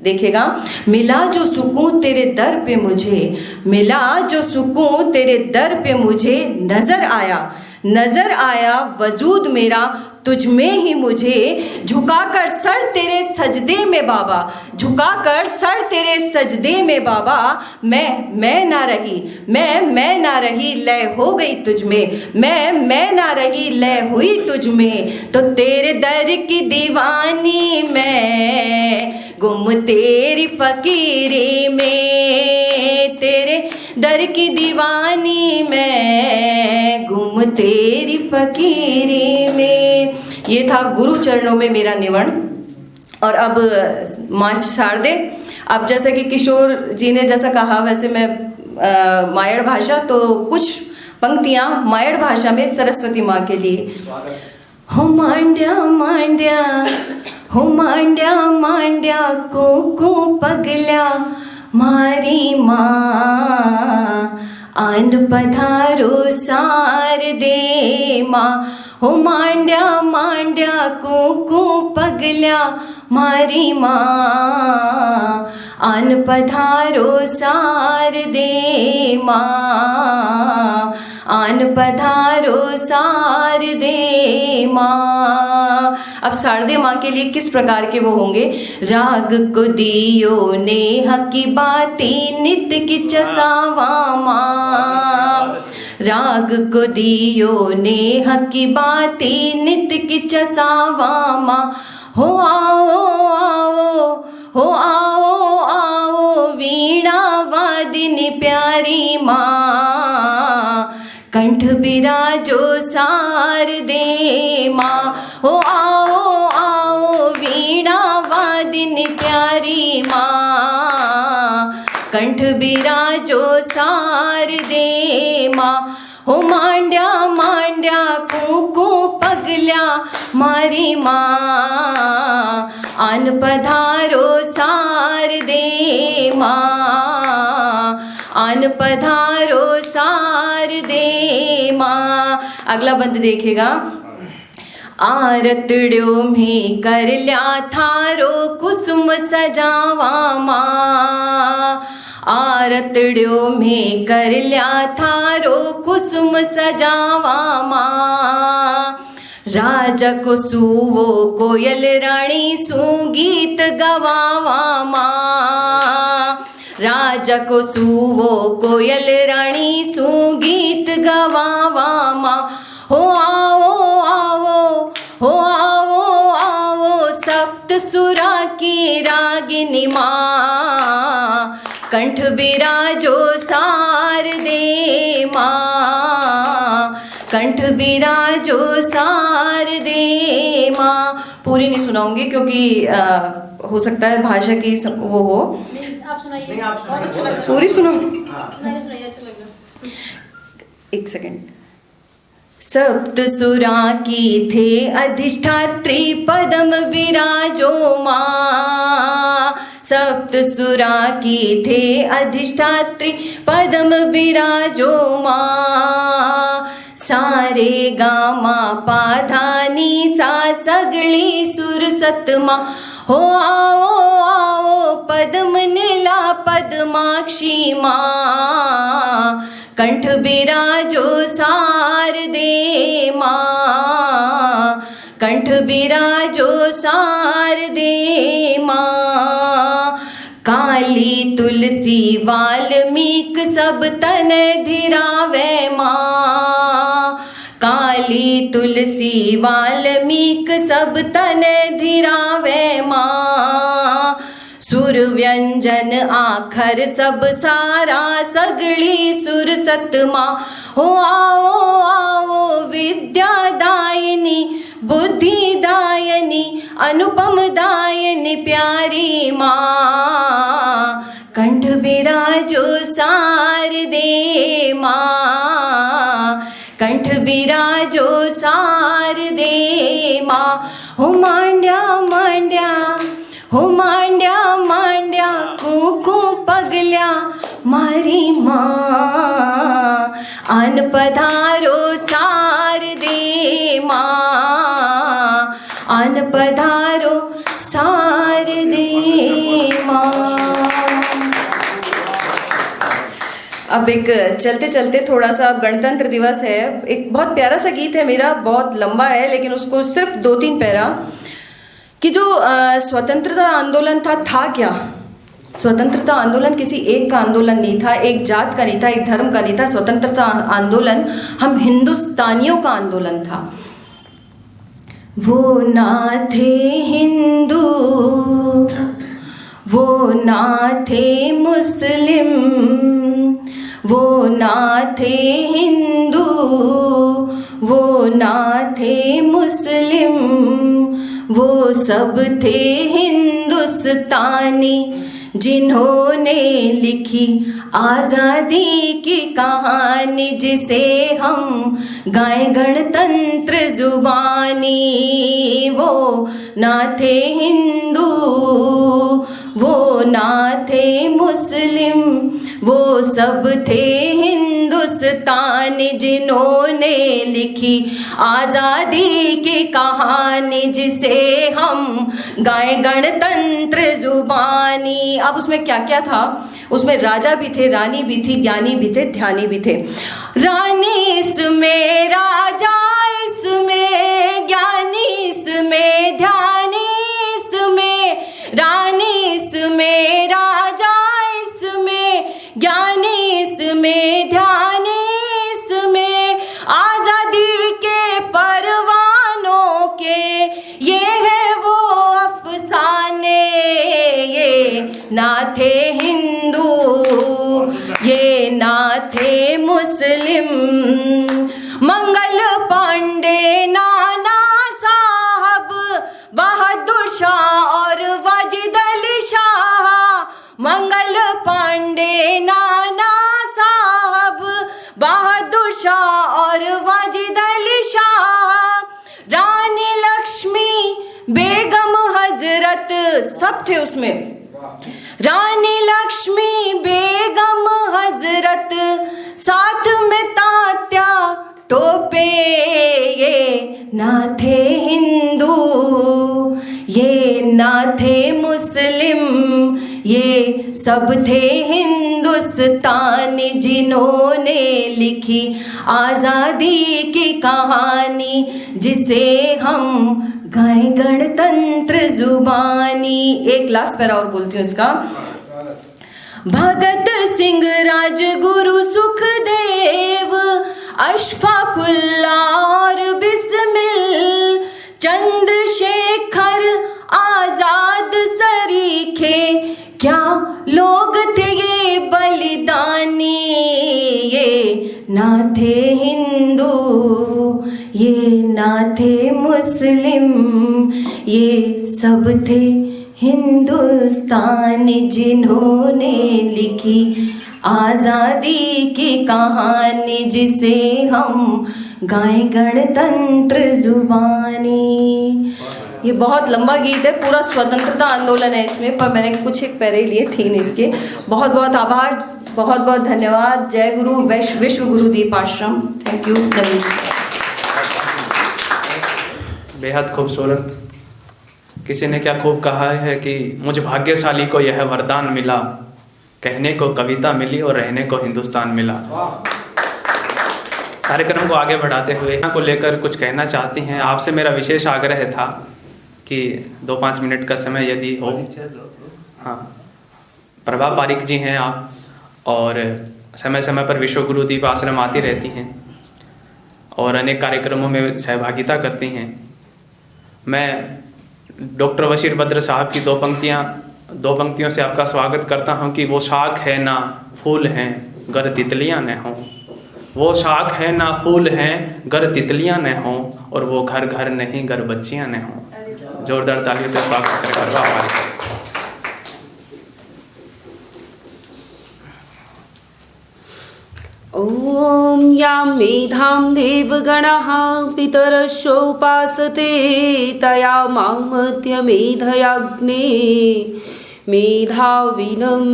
देखिएगा, मिला जो सुकून तेरे दर पे मुझे, मिला जो सुकून तेरे दर पे मुझे। नजर आया, नजर आया वजूद मेरा तुझ में ही मुझे। झुकाकर सर तेरे सजदे में बाबा, झुकाकर सर तेरे सजदे में बाबा। मैं ना रही, मैं ना रही, लय हो गई तुझ में। मैं ना रही, लय हुई तुझ में। तो तेरे दर की दीवानी मैं, गुम तेरी फकीरी में। तेरे दर की दीवानी मैं, गुम तेरी फकीरी में। ये था गुरु चरणों में मेरा निवण। और अब माँ शारदे, अब जैसे कि किशोर जी ने जैसा कहा वैसे मैं मायड़ भाषा, तो कुछ पंक्तियाँ मायड़ भाषा में सरस्वती माँ के लिए। हो मांड्या मांड्या, हो मांड्या मांड्या को पगल्या मारी माँ। आन पधारो सार दे माँ। हो मांड्या मांड्या को पगल्या मारी माँ। आन पधारो सार दे माँ। आन पधारो सार दे माँ। अब शारदे माँ के लिए किस प्रकार के वो होंगे। राग को दियो नेह की बाती नित की चसावा माँ। राग को दियो नेह की बाती नित की चसावा माँ। हो आओ आओ, हो आओ आओ वीणा वादिनी प्यारी माँ। कंठ बिराजो सार दे माँ। हो आओ आओ वीणा वादिनी प्यारी माँ। कंठ बिराजो सार दे माँ। हो मांड्या मांड्या को पगल्या मारी माँ। आन पधारो सार दे माँ। आन पधारो सार दे माँ। अगला बंद देखेगा। आरतड़ो में कर लिया थारो कुसुम सजावा माँ। आरतड़ो में कर लिया थारो कुसुम सजावा माँ। राजा को सुवो कोयल रानी सू गीत गवावा माँ। राजा को सुवो कोयल रानी सू गीत गवावा माँ। हो आओ आओ, हो आओ आओ सप्त सुरा की रागिनी माँ। कंठ बिराजो सार दे माँ। कंठ बिराजो सार दे माँ। पूरी नहीं सुनाऊंगी क्योंकि हो सकता है भाषा की वो हो।
आप सुनाइए,
पूरी सुनो। एक सेकेंड। सप्त सुरा की थे अधिष्ठात्री पदम विराजो माँ। सप्त सुरा की थे अधिष्ठात्री पदम विराजो माँ। सारे गामा पाधानी सा सगली सुर सतमा। हो आओ आओ पद्म नीला साक्षी माँ, कंठ बिराजो शारदे माँ, कंठ बिराजो शारदे माँ। काली तुलसी वाल्मीक सब तन धिरावे माँ, काली तुलसी वाल्मीक सब तन धिरावे माँ। सुर व्यंजन आखर सब सारा सगली सुर सतमा, हो आओ आओ विद्यादायिनी बुद्धिदायिनी अनुपम दायिनी प्यारी माँ। कंठ बिराजो शारदे माँ, कंठ बिराजो शारदे माँ। हो मांड्या मांड्या, हो मांड्या मांड्या कुकू पगल्या मारी माँ। आन पधारो शारदे माँ, आन पधारो शारदे माँ। अब एक चलते चलते थोड़ा सा गणतंत्र दिवस है, एक बहुत प्यारा सा गीत है मेरा, बहुत लंबा है लेकिन उसको सिर्फ 2-3 पैरा कि जो स्वतंत्रता आंदोलन था क्या? स्वतंत्रता आंदोलन किसी एक का आंदोलन नहीं था, एक जात का नहीं था, एक धर्म का नहीं था। स्वतंत्रता आंदोलन हम हिंदुस्तानियों का आंदोलन था। वो ना थे हिंदू, वो ना थे मुस्लिम, वो ना थे हिंदू, वो ना थे मुस्लिम, वो सब थे हिंदुस्तानी जिन्होंने लिखी आज़ादी की कहानी, जिसे हम गाएं गणतंत्र जुबानी। वो ना थे हिंदू, वो ना थे मुस्लिम, वो सब थे हिंदुस्तानी जिन्होंने लिखी आज़ादी की कहानी, जिसे हम गाएं गणतंत्र जुबानी। अब उसमें क्या क्या था? उसमें राजा भी थे, रानी भी थी, ज्ञानी भी थे, ध्यानी भी थे। रानी इसमें, राजा इसमें, ज्ञानी इसमें, ध्यानी इसमें, रानी इसमें, राजा इसमें, ज्ञानी इसमें, ध्यानी इसमें, आज़ादी के परवानों के ये है वो अफसाने। ये ना थे हिंदू, ये ना थे मुस्लिम, मंगल पांडे, नाना साहब, बहादुर शाह और वाजिद अली शाह। मंगल पांडे, नाना साहब, बहादुर शाह और वाजिद अली शाह। रानी लक्ष्मी बेगम हजरत, सब थे उसमें। रानी लक्ष्मी बेगम हजरत, साथ में तात्या टोपे। ये ना थे हिंदू, ये ना थे मुस्लिम, ये सब थे हिंदुस्तानी जिन्होंने लिखी आज़ादी की कहानी, जिसे हम गाएं गणतंत्र जुबानी। एक लास्ट पैरा और बोलती हूँ इसका। भगत सिंह, राजगुरु सुखदेव, अशफाकुल्लाह और बिस्मिल, चंद्रशेखर आजाद सरीखे, क्या लोग थे ये बलिदानी। ये ना थे हिंदू, ये ना थे मुस्लिम, ये सब थे हिंदुस्तानी जिन्होंने लिखी आज़ादी की कहानी, जिसे हम गाएं गणतंत्र जुबानी। ये बहुत लंबा गीत है, पूरा स्वतंत्रता आंदोलन है इसमें, पर मैंने कुछ एक पैरे लिए थीन इसके। बहुत बहुत आभार, बहुत बहुत धन्यवाद। जय गुरु विश्व गुरुदीप आश्रम। Thank you.
बेहद खूबसूरत। किसी ने क्या खूब कहा है कि मुझ भाग्यशाली को यह वरदान मिला कहने को कविता मिली और रहने को हिंदुस्तान मिला। कार्यक्रम को आगे बढ़ाते हुए को लेकर कुछ कहना चाहती हैं। आपसे मेरा विशेष आग्रह था कि 2-5 मिनट का समय यदि हो। हाँ, प्रभा पारिक जी हैं आप, और समय समय पर विश्व गुरु दीप आश्रम आती रहती हैं और अनेक कार्यक्रमों में सहभागिता करती हैं। मैं डॉक्टर बशीर बद्र साहब की दो पंक्तियों से आपका स्वागत करता हूं कि वो शाख है ना फूल हैं गर तितलियां न हों, वो शाख है ना फूल हैं गर तितलियां न हों, और वो घर घर नहीं गर बच्चियां न हों। जोरदार तालियों से स्वागत करें प्रभा पारिक।
ॐ यां मेधां देवगणाः पितरश्चोपासते तया मामद्य मेधयाग्ने मेधाविनं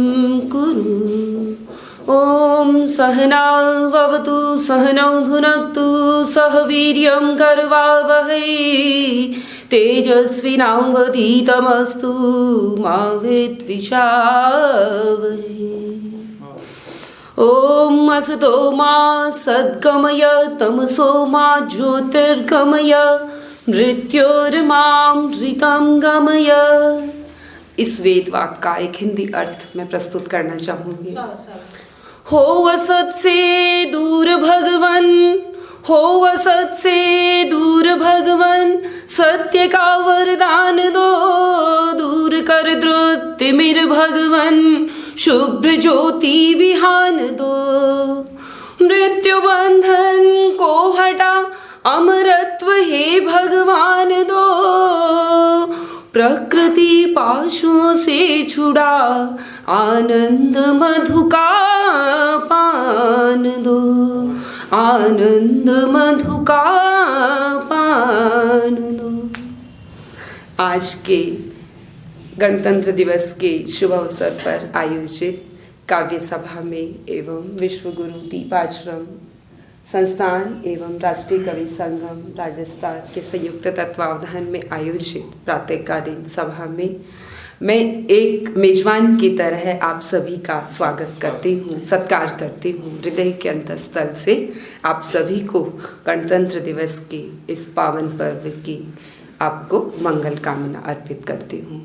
कुरु। ॐ सहनाववतु सहनौ भुनक्तु सह वीर्यं करवावहै तेजस्विनावधीतमस्तु मा विद्विषावहै। ॐ असतो मा सद्गमय तमसो मा ज्योतिर्गमय मृत्योर्मामृतं गमय। इस वेद वाक्य का एक हिंदी अर्थ मैं प्रस्तुत करना चाहूँगी। हो वसत से दूर भगवन, हो वसत से दूर भगवन, सत्य का वरदान दो, दूर कर द्रुत तिमिर भगवन, शुभ्र ज्योति विहान दो, मृत्यु बंधन को हटा अमरत्व हे भगवान दो, प्रकृति पाशों से छुड़ा आनंद मधु का पान दो, आनंद मधु का पान दो। आज के गणतंत्र दिवस के शुभ अवसर पर आयोजित काव्य सभा में एवं विश्व गुरु दीपाश्रम संस्थान एवं राष्ट्रीय कवि संगम राजस्थान के संयुक्त तत्वावधान में आयोजित प्रातःकालीन सभा में मैं एक मेजबान की तरह आप सभी का स्वागत करती हूँ, सत्कार करती हूँ। हृदय के अंतःस्थल से आप सभी को गणतंत्र दिवस के इस पावन पर्व की आपको मंगल कामना अर्पित करती हूँ।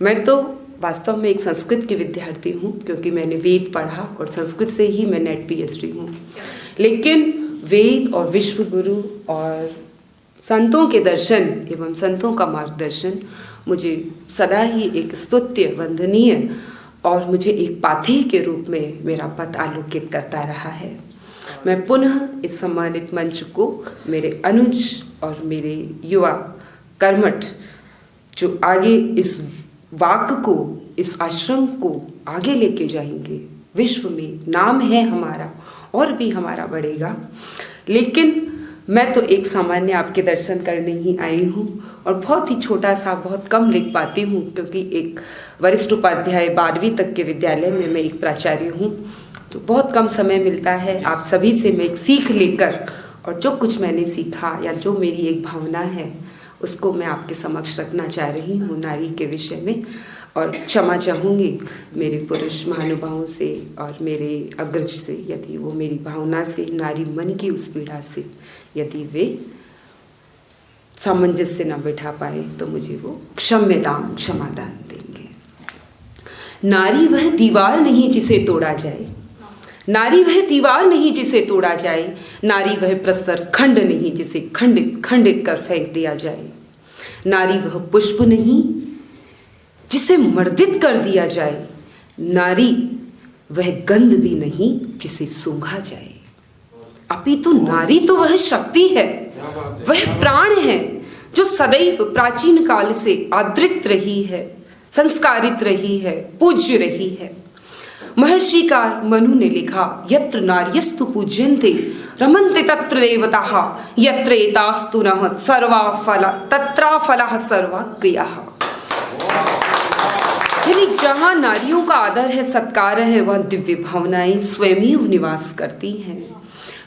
मैं तो वास्तव में एक संस्कृत की विद्यार्थी हूँ, क्योंकि मैंने वेद पढ़ा और संस्कृत से ही मैं नेट PhD हूँ। लेकिन वेद और विश्व गुरु और संतों के दर्शन एवं संतों का मार्गदर्शन मुझे सदा ही एक स्तुत्य वंदनीय और मुझे एक पाथेय के रूप में मेरा पथ आलोकित करता रहा है। मैं पुनः इस सम्मानित मंच को मेरे अनुज और मेरे युवा कर्मठ जो आगे इस वाक्य को, इस आश्रम को आगे लेके जाएंगे, विश्व में नाम है हमारा और भी हमारा बढ़ेगा। लेकिन मैं तो एक सामान्य आपके दर्शन करने ही आई हूँ और बहुत ही छोटा सा, बहुत कम लिख पाती हूँ, क्योंकि एक वरिष्ठ उपाध्याय 12वीं तक के विद्यालय में मैं एक प्राचार्य हूँ, तो बहुत कम समय मिलता है। आप सभी से मैं एक सीख लेकर और जो कुछ मैंने सीखा या जो मेरी एक भावना है उसको मैं आपके समक्ष रखना चाह रही हूँ नारी के विषय में। और क्षमा चाहूँगी मेरे पुरुष महानुभावों से और मेरे अग्रज से, यदि वो मेरी भावना से, नारी मन की उस पीड़ा से यदि वे सामंजस्य न बिठा पाए तो मुझे वो क्षमादान देंगे। नारी वह दीवार नहीं जिसे तोड़ा जाए, नारी वह दीवार नहीं जिसे तोड़ा जाए, नारी वह प्रस्तर खंड नहीं जिसे खंडित खंडित कर फेंक दिया जाए, नारी वह पुष्प नहीं जिसे मर्दित कर दिया जाए, नारी वह गंध भी नहीं जिसे सूंघा जाए, अपितु नारी तो वह शक्ति है, वह प्राण है जो सदैव प्राचीन काल से आदृत रही है, संस्कारित रही है, पूज्य रही है। महर्षिकार मनु ने लिखा, यत्र नार्यस्तु पूज्यन्ते रमन्ते तत्र देवताः, यत्र एतास्तु नः सर्वा फला तत्रा फलाः सर्वा क्रियाः। यानी जहाँ नारियों का आदर है, सत्कार है, वह दिव्य भावनाएं स्वयं ही निवास करती हैं।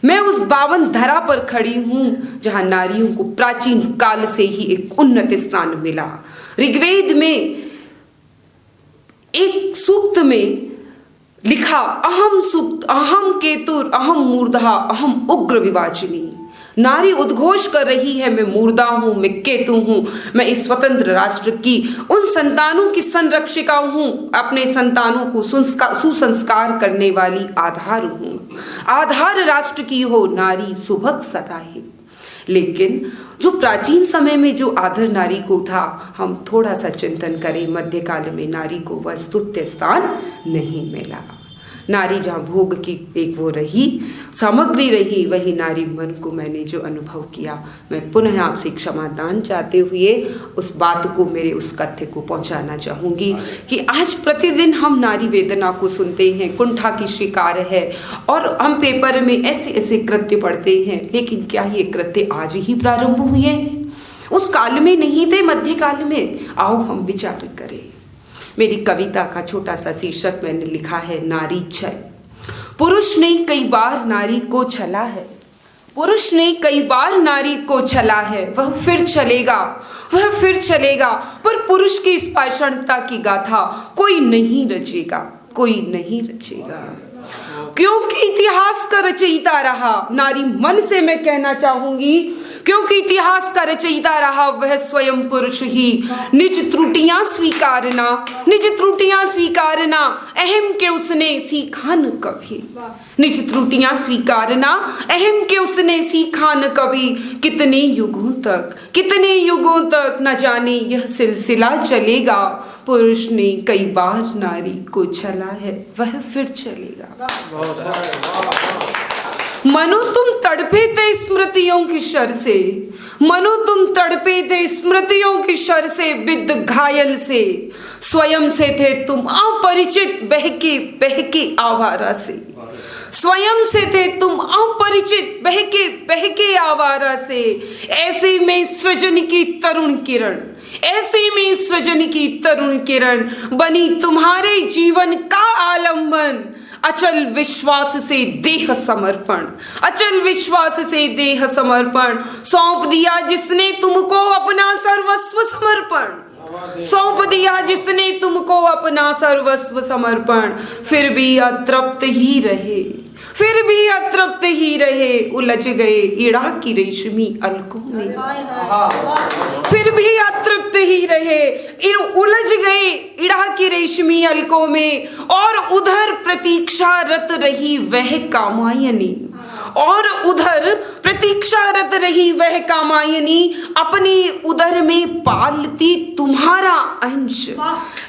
मैं उस पावन धरा पर खड़ी हूँ जहाँ नारियों को प्राचीन काल से ही एक उन्नत स्थान मिला। ऋग्वेद में एक सूक्त में
लिखा अहम सुक्त अहम केतुर अहम मूर्धा अहम उग्र विवाचिनी। नारी उद्घोष कर रही है मैं मूर्धा हूँ, मैं केतु हूँ, मैं इस स्वतंत्र राष्ट्र की उन संतानों की संरक्षिका हूँ, अपने संतानों को सुसंस्कार करने वाली आधार हूँ, आधार राष्ट्र की हो नारी सुभग सदा ही। लेकिन जो प्राचीन समय में जो आदर नारी को था, हम थोड़ा सा चिंतन करें, मध्यकाल में नारी को वह स्तुत्य स्थान नहीं मिला। नारी जहाँ भोग की एक वो रही, सामग्री रही, वही नारी मन को मैंने जो अनुभव किया, मैं पुनः आपसे क्षमा दान चाहते हुए उस बात को, मेरे उस कथ्य को पहुंचाना चाहूँगी कि आज प्रतिदिन हम नारी वेदना को सुनते हैं, कुंठा की शिकार है, और हम पेपर में ऐसे ऐसे कृत्य पढ़ते हैं, लेकिन क्या ये कृत्य आज ही प्रारंभ हुए हैं? उस काल में नहीं थे, मध्यकाल में? आओ हम विचार करें। मेरी कविता का छोटा सा शीर्षक मैंने लिखा है नारी छल। पुरुष ने कई बार नारी को छला है, पुरुष ने कई बार नारी को छला है, वह फिर चलेगा, वह फिर चलेगा, पर पुरुष की इस पाषाणता की गाथा कोई नहीं रचेगा, कोई नहीं रचेगा, क्योंकि इतिहास का रचयिता रहा। नारी मन से मैं कहना चाहूंगी, क्योंकि इतिहास का रचयिता रहा वह स्वयं पुरुष ही। निज त्रुटियां स्वीकारना, निज त्रुटियां स्वीकारना, अहम के उसने सीखा न कभी। निज त्रुटियां स्वीकारना, अहम के उसने सीखा न कभी। कितने युगों तक, कितने युगों तक न जाने यह सिलसिला चलेगा। पुरुष ने कई बार नारी को छला है, वह फिर चलेगा। मनो तुम तड़पे थे स्मृतियों की शर से, मनो तुम तड़पे थे स्मृतियों की शर से, विद्ध घायल से, स्वयं से थे तुम अपरिचित बहके बहके आवारा से, स्वयं से थे तुम अपरिचित बहके बहके आवारा से। ऐसे में सृजन की तरुण किरण, ऐसे में सृजन की तरुण किरण बनी तुम्हारे जीवन का आलंबन। अचल विश्वास से देह समर्पण, अचल विश्वास से देह समर्पण, सौंप दिया जिसने तुमको अपना सर्वस्व समर्पण, सौंप दिया जिसने तुमको अपना सर्वस्व समर्पण। फिर भी अतृप्त ही रहे, फिर भी अतृप्त ही रहे, उलझ गए इड़ा की रेशमी अलकों में। फिर भी अतृप्त ही रहे, उलझ गए इड़ा की रेशमी अलकों में। और उधर प्रतीक्षारत रही वह कामायनी, और उधर प्रतीक्षारत रही वह कामायनी, अपने उदर में पालती तुम्हारा अंश,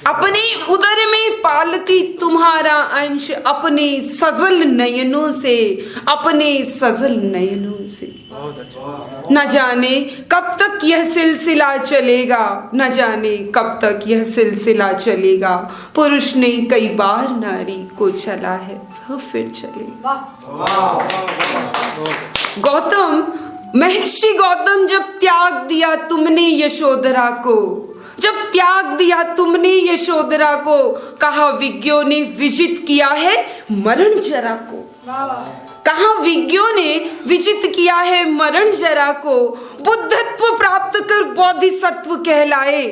अपने उदर में पालती तुम्हारा अंश, अपने सजल नयनों से, अपने सजल नयनों से। न जाने कब तक यह सिलसिला चलेगा, न जाने कब तक यह सिलसिला चलेगा। पुरुष ने कई बार नारी को छला है, वह फिर चलेगा। गौतम, महर्षि गौतम, जब त्याग दिया तुमने यशोधरा को, जब त्याग दिया तुमने यशोधरा को, कहा विज्ञों ने विजित किया है मरण जरा को, कहा विज्ञों ने विजित किया है मरण जरा को। बुद्धत्व प्राप्त कर बोधिसत्व कहलाए,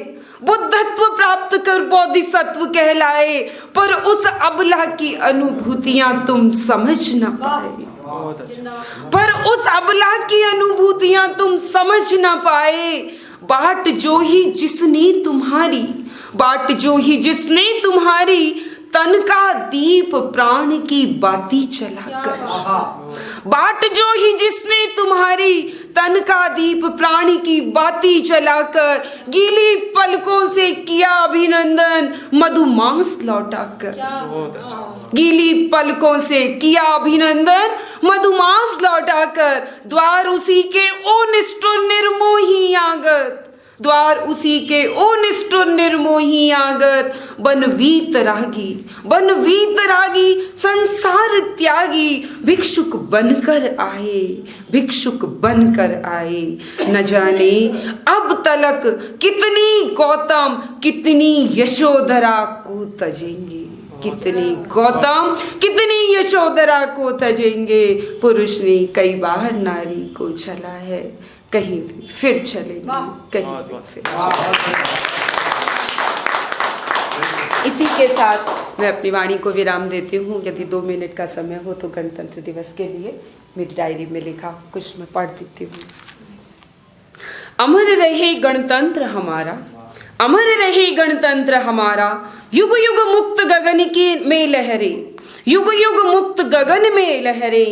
बुद्धत्व प्राप्त कर बोधिसत्व कहलाए, पर उस अबला की अनुभूतियां तुम समझ न पाए, पर उस अबला की अनुभूतियां तुम समझ न पाए। बाट जो ही जिसने तुम्हारी, बाट जो ही जिसने तुम्हारी, तन का दीप प्राण की बाती चलाकर, बाट जो ही जिसने तुम्हारी, तन का दीप प्राण की बाती जलाकर, गीली पलकों से किया अभिनंदन मधुमांस लौटाकर, गीली पलकों से किया अभिनंदन मधुमांस लौटाकर। द्वार उसी के ओ निष्ठुर निर्मोही आगत, द्वार उसी के ओ निष्ठुर निर्मोही आगत। बनवीत रागी, बनवीत रागी, संसार त्यागी, भिक्षुक बनकर आए, भिक्षुक बनकर आए। न जाने अब तलक कितनी गौतम, कितनी यशोधरा को तजेंगे, कितनी गौतम, कितनी यशोधरा को तजेंगे। पुरुष ने कई बार नारी को छला है, कहीं भी फिर चलेंगे, कहीं भी फिर चलेंगे। इसी के साथ मैं अपनी वाणी को विराम देती हूँ। यदि 2 मिनट का समय हो तो गणतंत्र दिवस के लिए मेरी डायरी में लिखा कुछ मैं पढ़ देती हूँ। अमर रहे गणतंत्र हमारा, अमर रहे गणतंत्र हमारा, युग युग मुक्त गगन की में लहरे, युग युग मुक्त गगन में लहरे,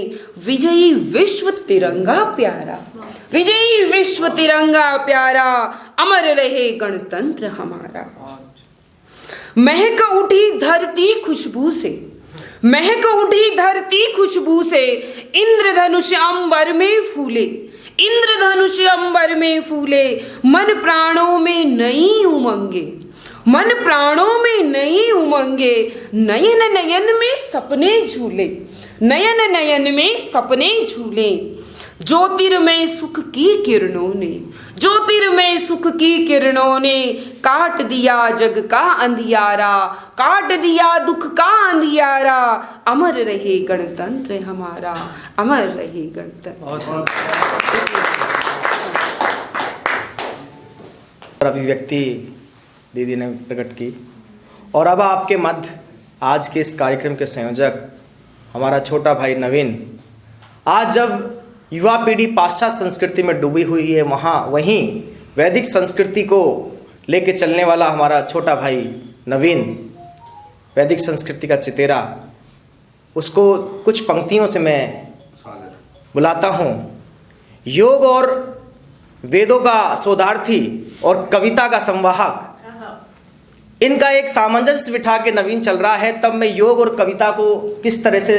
विजयी विश्व तिरंगा प्यारा, विजयी विश्व तिरंगा प्यारा, अमर रहे गणतंत्र हमारा। महक उठी धरती खुशबू से, महक उठी धरती खुशबू से, इंद्रधनुष अंबर में फूले, इंद्रधनुष अंबर में फूले, मन प्राणों में नई उमंगे, मन प्राणों में नई उमंगे, नयन नयन में सपने झूले, नयन नयन में सपने झूले, ज्योतिर्मय सुख की किरणों ने, ज्योतिर्मय सुख की किरणों ने काट दिया जग का अंधियारा, काट दिया दुख का अंधियारा, अमर रहे गणतंत्र हमारा, अमर रहे गणतंत्र।
अभिव्यक्ति दीदी ने प्रकट की। और अब आपके मध्य आज के इस कार्यक्रम के संयोजक हमारा छोटा भाई नवीन। आज जब युवा पीढ़ी पाश्चात्य संस्कृति में डूबी हुई है, वहीं वैदिक संस्कृति को लेके चलने वाला हमारा छोटा भाई नवीन, वैदिक संस्कृति का चितेरा, उसको कुछ पंक्तियों से मैं बुलाता हूँ। योग और वेदों का शोधार्थी और कविता का संवाहक, इनका एक सामंजस्य बिठा के नवीन चल रहा है। तब मैं योग और कविता को किस तरह से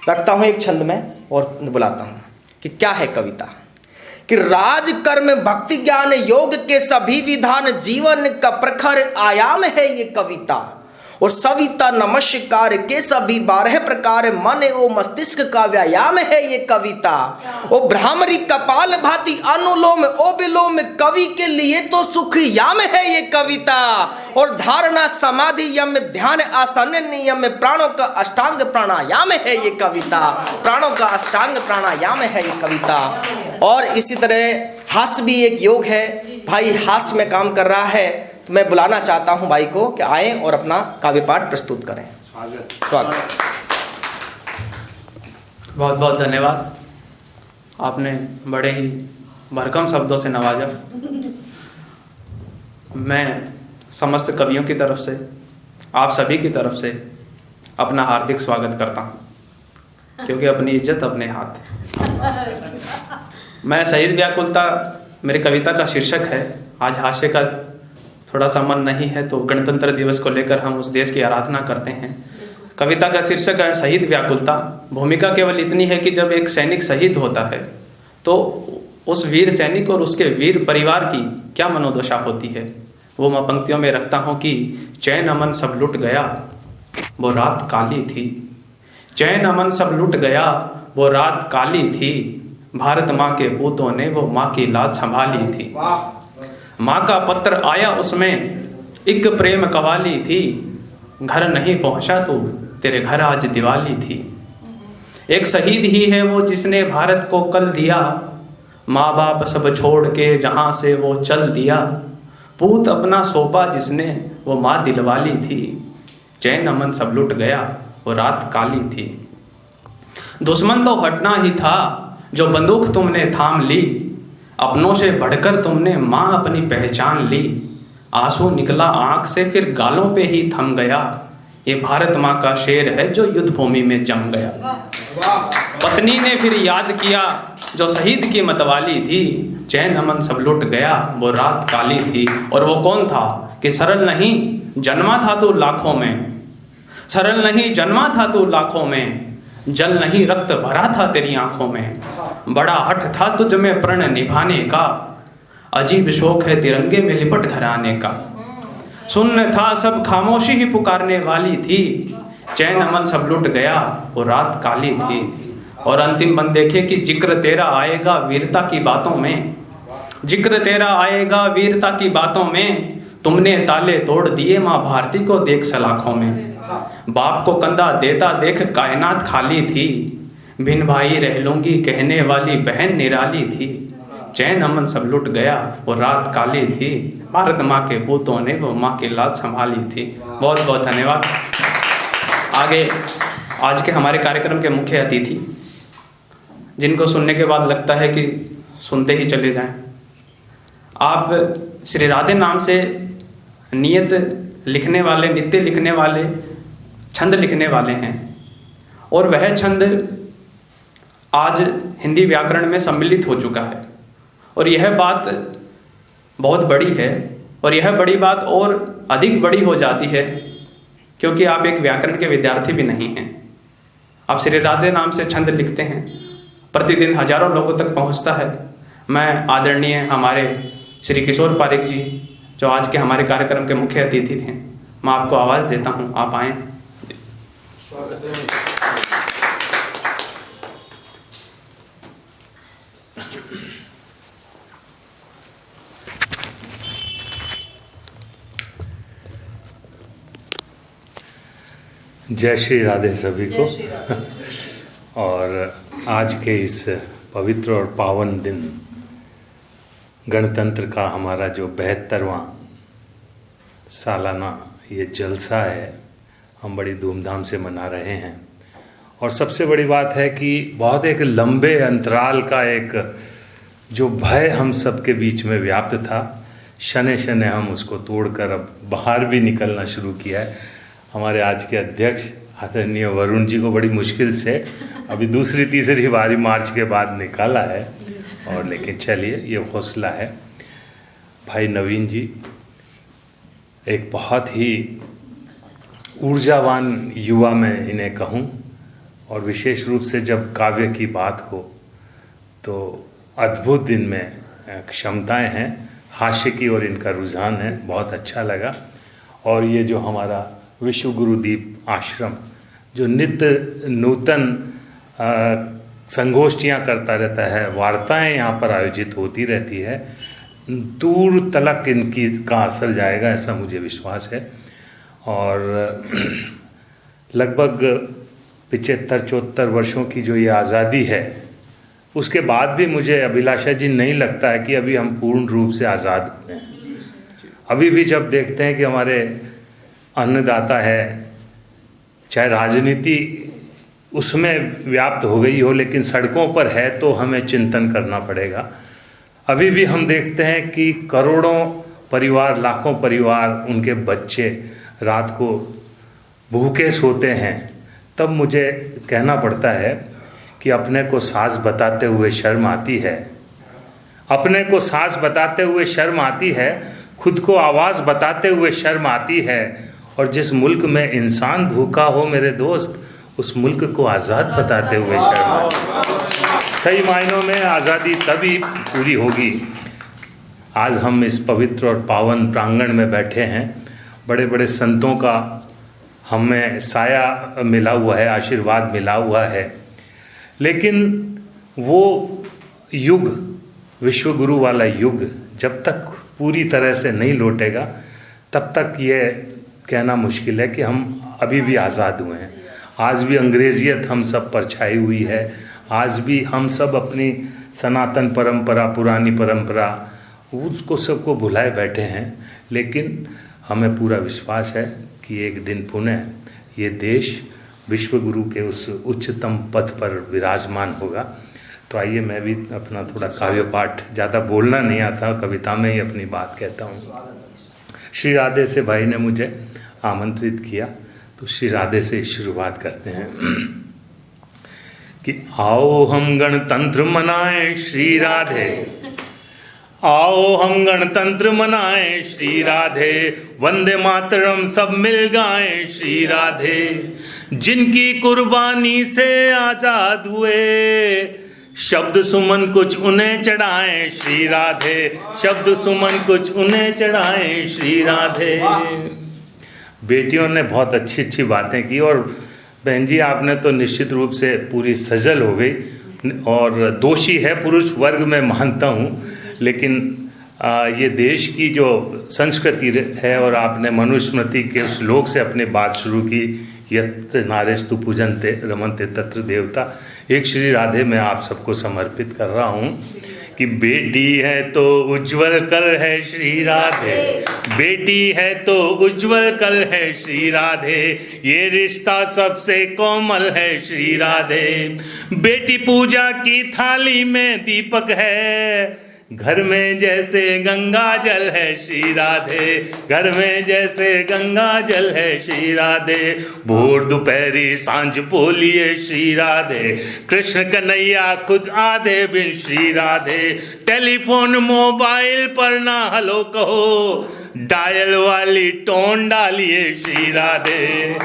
रखता हूं एक छंद में और बुलाता हूं कि क्या है कविता। कि राज कर्म भक्ति ज्ञान योग के सभी विधान जीवन का प्रखर आयाम है ये कविता। और सविता नमस्कार के सभी 12 प्रकार मन ओ मस्तिष्क का व्यायाम है ये कविता। ओ भ्रामरी कपाल भाती अनुलोम ओ विलोम कवि के लिए तो सुख याम है ये कविता। और धारणा समाधि यम ध्यान आसन नियम प्राणों का अष्टांग प्राणायाम है ये कविता, प्राणों का अष्टांग प्राणायाम है ये कविता। और इसी तरह हास्य भी एक योग है, भाई हास्य में काम कर रहा है। तो मैं बुलाना चाहता हूं भाई को कि आए और अपना काव्य पाठ प्रस्तुत करें। स्वागत।
बहुत बहुत धन्यवाद, आपने बड़े ही भरकम शब्दों से नवाजा। मैं समस्त कवियों की तरफ से, आप सभी की तरफ से अपना हार्दिक स्वागत करता हूं, क्योंकि अपनी इज्जत अपने हाथ। मैं शहीद व्याकुलता मेरी कविता का शीर्षक है। आज हास्य का थोड़ा सा मन नहीं है, तो गणतंत्र दिवस को लेकर हम उस देश की आराधना करते हैं। कविता का शीर्षक है शहीद व्याकुलता। भूमिका केवल इतनी है कि जब एक सैनिक शहीद होता है तो उस वीर सैनिक और उसके वीर परिवार की क्या मनोदशा होती है, वो मैं पंक्तियों में रखता हूँ कि चैन अमन सब लुट गया वो रात काली थी, चैन अमन सब लुट गया वो रात काली थी, भारत माँ के पूतों ने वो माँ की लाज संभाली थी। माँ का पत्र आया उसमें एक प्रेम कवाली थी, घर नहीं पहुँचा तू तेरे घर आज दिवाली थी। एक शहीद ही है वो जिसने भारत को कल दिया, माँ बाप सब छोड़ के जहाँ से वो चल दिया, पूत अपना सौंपा जिसने वो माँ दिलवाली थी, चैन अमन सब लुट गया वो रात काली थी। दुश्मन तो हटना ही था जो बंदूक तुमने थाम ली, अपनों से बढ़कर तुमने माँ अपनी पहचान ली, आंसू निकला आंख से फिर गालों पे ही थम गया, ये भारत माँ का शेर है जो युद्ध भूमि में जम गया। पत्नी ने फिर याद किया जो शहीद की मतवाली थी, चैन अमन सब लुट गया वो रात काली थी। और वो कौन था कि सरल नहीं जन्मा था तू लाखों में, सरल नहीं जन्मा था तू लाखों में, जल नहीं रक्त भरा था तेरी आंखों में, बड़ा हठ था तुझ में प्रण निभाने का, अजीब शौक है तिरंगे में लिपट घर आने का। सुन्न था सब खामोशी ही पुकारने वाली थी, चैन अमन सब लुट गया वो रात काली थी। और अंतिम बंद देखे कि जिक्र तेरा आएगा वीरता की बातों में, जिक्र तेरा आएगा वीरता की बातों में, तुमने ताले तोड़ दिए माँ भारती को देख सलाखों में, बाप को कंधा देता देख कायनात खाली थी, बिन भाई रह लूंगी कहने वाली बहन निराली थी, चैन अमन सब लुट गया, वो रात काली थी, भारत माँ के पूतों ने वो माँ की लाज संभाली थी। बहुत बहुत धन्यवाद। आगे आज के हमारे कार्यक्रम के मुख्य अतिथि, जिनको सुनने के बाद लगता है कि सुनते ही चले जाएं। आप श्री राधे नाम से नियत लिखने वाले, नित्य लिखने वाले, छंद लिखने वाले हैं, और वह छंद आज हिंदी व्याकरण में सम्मिलित हो चुका है। और यह बात बहुत बड़ी है, और यह बड़ी बात और अधिक बड़ी हो जाती है क्योंकि आप एक व्याकरण के विद्यार्थी भी नहीं हैं। आप श्री राधे नाम से छंद लिखते हैं, प्रतिदिन हजारों लोगों तक पहुंचता है। मैं आदरणीय हमारे श्री किशोर पारिक जी, जो आज के हमारे कार्यक्रम के मुख्य अतिथि थे, मैं आपको आवाज़ देता हूं, आप आएँ।
जय श्री राधे सभी को। और आज के इस पवित्र और पावन दिन, गणतंत्र का हमारा जो 72वां सालाना ये जलसा है, हम बड़ी धूमधाम से मना रहे हैं। और सबसे बड़ी बात है कि बहुत एक लंबे अंतराल का एक जो भय हम सबके बीच में व्याप्त था, शने शने हम उसको तोड़कर अब बाहर भी निकलना शुरू किया है। हमारे आज के अध्यक्ष आदरणीय वरुण जी को बड़ी मुश्किल से अभी दूसरी तीसरी बारी मार्च के बाद निकाला है, और लेकिन चलिए ये हौसला है। भाई नवीन जी एक बहुत ही ऊर्जावान युवा मैं इन्हें कहूँ, और विशेष रूप से जब काव्य की बात हो तो अद्भुत दिन में क्षमताएं हैं, हास्य की और इनका रुझान है, बहुत अच्छा लगा। और ये जो हमारा विश्व गुरुदीप आश्रम जो नित्य नूतन संगोष्ठियाँ करता रहता है, वार्ताएं यहाँ पर आयोजित होती रहती है, दूर तलक इनकी का असर जाएगा ऐसा मुझे विश्वास है। और लगभग 75-74 वर्षों की जो ये आज़ादी है, उसके बाद भी मुझे अभिलाषा जी नहीं लगता है कि अभी हम पूर्ण रूप से आज़ाद हुए हैं। अभी भी जब देखते हैं कि हमारे अन्नदाता है, चाहे राजनीति उसमें व्याप्त हो गई हो लेकिन सड़कों पर है, तो हमें चिंतन करना पड़ेगा। अभी भी हम देखते हैं कि करोड़ों परिवार, लाखों परिवार, उनके बच्चे रात को भूखे सोते हैं। तब मुझे कहना पड़ता है कि अपने को साज बताते हुए शर्म आती है, अपने को साज बताते हुए शर्म आती है, खुद को आवाज़ बताते हुए शर्म आती है। और जिस मुल्क में इंसान भूखा हो मेरे दोस्त, उस मुल्क को आज़ाद बताते हुए शर्म आती है। सही मायनों में आज़ादी तभी पूरी होगी। आज हम इस पवित्र और पावन प्रांगण में बैठे हैं, बड़े बड़े संतों का हमें साया मिला हुआ है, आशीर्वाद मिला हुआ है, लेकिन वो युग, विश्व गुरु वाला युग जब तक पूरी तरह से नहीं लौटेगा, तब तक ये कहना मुश्किल है कि हम अभी भी आज़ाद हुए हैं। आज भी अंग्रेजियत हम सब पर छाई हुई है, आज भी हम सब अपनी सनातन परंपरा, पुरानी परंपरा, उसको सबको भुलाए बैठे हैं। लेकिन हमें पूरा विश्वास है कि एक दिन पुनः ये देश विश्व गुरु के उस उच्चतम पद पर विराजमान होगा। तो आइए मैं भी अपना थोड़ा काव्य पाठ, ज़्यादा बोलना नहीं आता, कविता में ही अपनी बात कहता हूँ। श्री राधे से भाई ने मुझे आमंत्रित किया, तो श्री राधे से शुरुआत करते हैं कि आओ हम गणतंत्र मनाएं श्री राधे, आओ हम गणतंत्र मनाएं श्री राधे, वंदे मातरम सब मिल गाएं श्री राधे, जिनकी कुर्बानी से आजाद हुए, शब्द सुमन कुछ उन्हें चढ़ाएं श्री राधे, शब्द सुमन कुछ उन्हें चढ़ाएं श्री राधे। बेटियों ने बहुत अच्छी अच्छी बातें की, और बहन जी आपने तो निश्चित रूप से पूरी सजल हो गई, और दोषी है पुरुष वर्ग में मानता हूँ, लेकिन ये देश की जो संस्कृति है, और आपने मनुस्मृति के श्लोक से अपनी बात शुरू की, यत् नारेस्तु पूजन्ते रमन्ते तत्र देवता। एक श्री राधे मैं आप सबको समर्पित कर रहा हूँ कि बेटी है तो उज्जवल कल है श्री राधे, बेटी है तो उज्जवल कल है श्री राधे, ये रिश्ता सबसे कोमल है श्री राधे। बेटी पूजा की थाली में दीपक है, घर में जैसे गंगा जल है श्री राधे, घर में जैसे गंगा जल है श्री राधे। भोर दोपहरी सांझ बोलिए श्री राधे, कृष्ण कन्हैया खुद आधे बिन श्री राधे। टेलीफोन मोबाइल पर ना हलो कहो, डायल वाली टोन डालिए श्री राधे।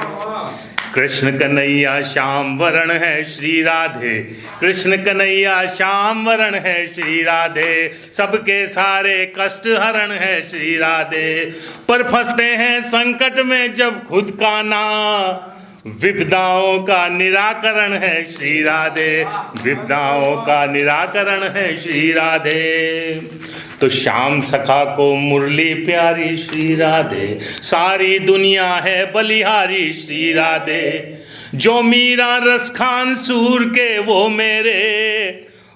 कृष्ण कन्हैया श्याम वरण है श्री राधे, कृष्ण कन्हैया श्याम वरण है श्री राधे, सबके सारे कष्ट हरण है श्री राधे। पर फंसते हैं संकट में जब खुद का ना, विपदाओं का निराकरण है श्री राधे, विपदाओं का निराकरण है श्री राधे। तो श्याम सखा को मुरली प्यारी श्री राधे, सारी दुनिया है बलिहारी श्री राधे। जो मीरा रस खान सूर के वो मेरे,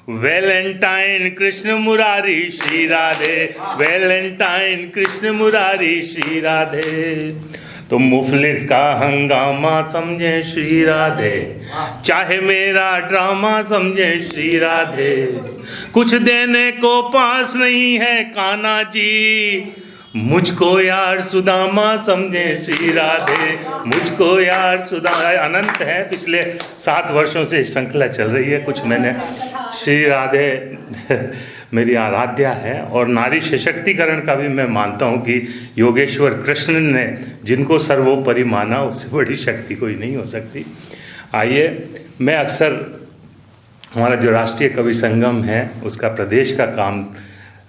वैलेंटाइन कृष्ण मुरारी श्री राधे, वैलेंटाइन कृष्ण मुरारी श्री राधे। तो मुफलिस का हंगामा समझे श्री राधे, चाहे मेरा ड्रामा समझे श्री राधे। कुछ देने को पास नहीं है कान्हा जी, मुझको यार सुदामा समझे श्री राधे, मुझको यार सुदामा। अनंत है, पिछले 7 वर्षों से श्रृंखला चल रही है। कुछ मैंने श्री राधे मेरी आराध्या है, और नारी सशक्तिकरण का भी मैं मानता हूँ कि योगेश्वर कृष्ण ने जिनको सर्वोपरि माना, उससे बड़ी शक्ति कोई नहीं हो सकती। आइए, मैं अक्सर हमारा जो राष्ट्रीय कवि संगम है उसका प्रदेश का काम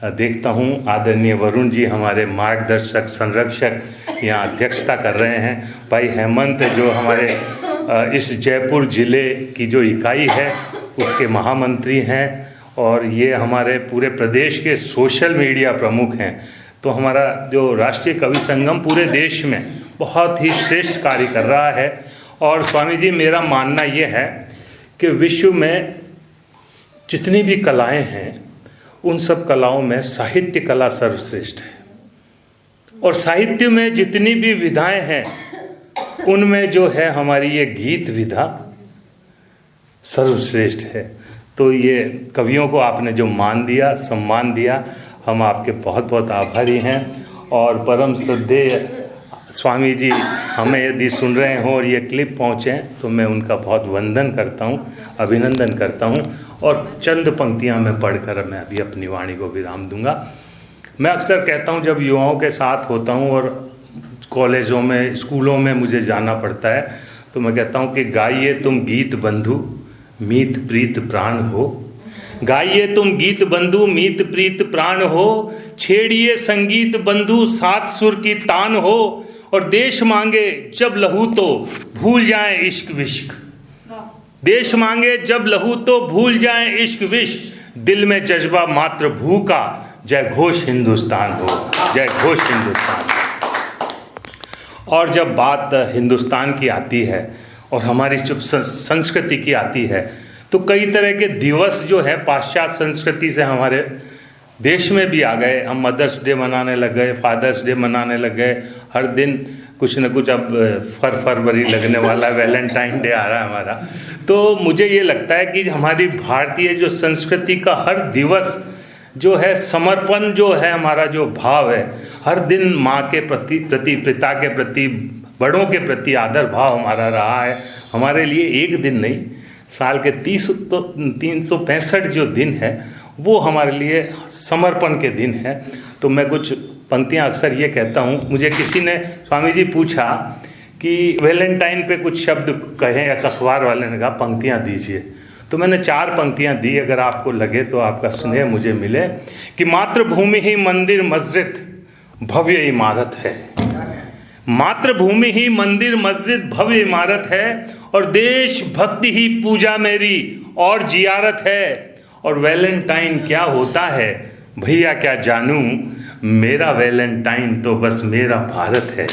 देखता हूँ। आदरणीय वरुण जी हमारे मार्गदर्शक संरक्षक यहाँ अध्यक्षता कर रहे हैं। भाई हेमंत जो हमारे इस जयपुर ज़िले की जो इकाई है उसके महामंत्री हैं, और ये हमारे पूरे प्रदेश के सोशल मीडिया प्रमुख हैं। तो हमारा जो राष्ट्रीय कवि संगम पूरे देश में बहुत ही श्रेष्ठ कार्य कर रहा है। और स्वामी जी, मेरा मानना ये है कि विश्व में जितनी भी कलाएं हैं उन सब कलाओं में साहित्य कला सर्वश्रेष्ठ है, और साहित्य में जितनी भी विधाएं हैं उनमें जो है हमारी ये गीत विधा सर्वश्रेष्ठ है। तो ये कवियों को आपने जो मान दिया, सम्मान दिया, हम आपके बहुत बहुत आभारी हैं। और परम श्रद्धेय स्वामी जी हमें यदि सुन रहे हों और ये क्लिप पहुँचें तो मैं उनका बहुत वंदन करता हूँ, अभिनंदन करता हूँ। और चंद पंक्तियाँ मैं पढ़कर मैं अभी अपनी वाणी को विराम दूंगा। मैं अक्सर कहता हूँ, जब युवाओं के साथ होता हूँ और कॉलेजों में, स्कूलों में मुझे जाना पड़ता है, तो मैं कहता हूँ कि गाइए तुम गीत बंधु मीत प्रीत प्राण हो, गाइए तुम गीत बंधु मीत प्रीत प्राण हो, छेड़िए संगीत बंधु सात सुर की तान हो, और देश मांगे जब लहू तो भूल जाए इश्क विश्क, देश मांगे जब लहू तो भूल जाए इश्क विश्क, दिल में जज्बा मात्र भू का, जय घोष हिंदुस्तान हो, जय घोष हिंदुस्तान। और जब बात हिंदुस्तान की आती है और हमारी जो संस्कृति की आती है, तो कई तरह के दिवस जो है पाश्चात्य संस्कृति से हमारे देश में भी आ गए। हम मदर्स डे मनाने लग गए, फादर्स डे मनाने लग गए, हर दिन कुछ न कुछ। अब फरवरी लगने वाला, वैलेंटाइन डे आ रहा है हमारा। तो मुझे ये लगता है कि हमारी भारतीय जो संस्कृति का हर दिवस जो है, समर्पण जो है, हमारा जो भाव है, हर दिन माँ के प्रति, पिता के प्रति, बड़ों के प्रति आदर भाव हमारा रहा है। हमारे लिए एक दिन नहीं, साल के 365 जो दिन है वो हमारे लिए समर्पण के दिन है। तो मैं कुछ पंक्तियाँ अक्सर ये कहता हूँ। मुझे किसी ने, स्वामी जी, पूछा कि वैलेंटाइन पे कुछ शब्द कहें, या अखबार वाले ने कहा पंक्तियाँ दीजिए, तो मैंने 4 पंक्तियाँ दी। अगर आपको लगे तो आपका स्नेह मुझे मिले। कि मातृभूमि ही मंदिर मस्जिद भव्य इमारत है, मातृभूमि ही मंदिर मस्जिद भव्य इमारत है, और देश भक्ति ही पूजा मेरी और जियारत है। और वैलेंटाइन क्या होता है भैया क्या जानूं, मेरा वैलेंटाइन तो बस मेरा भारत है,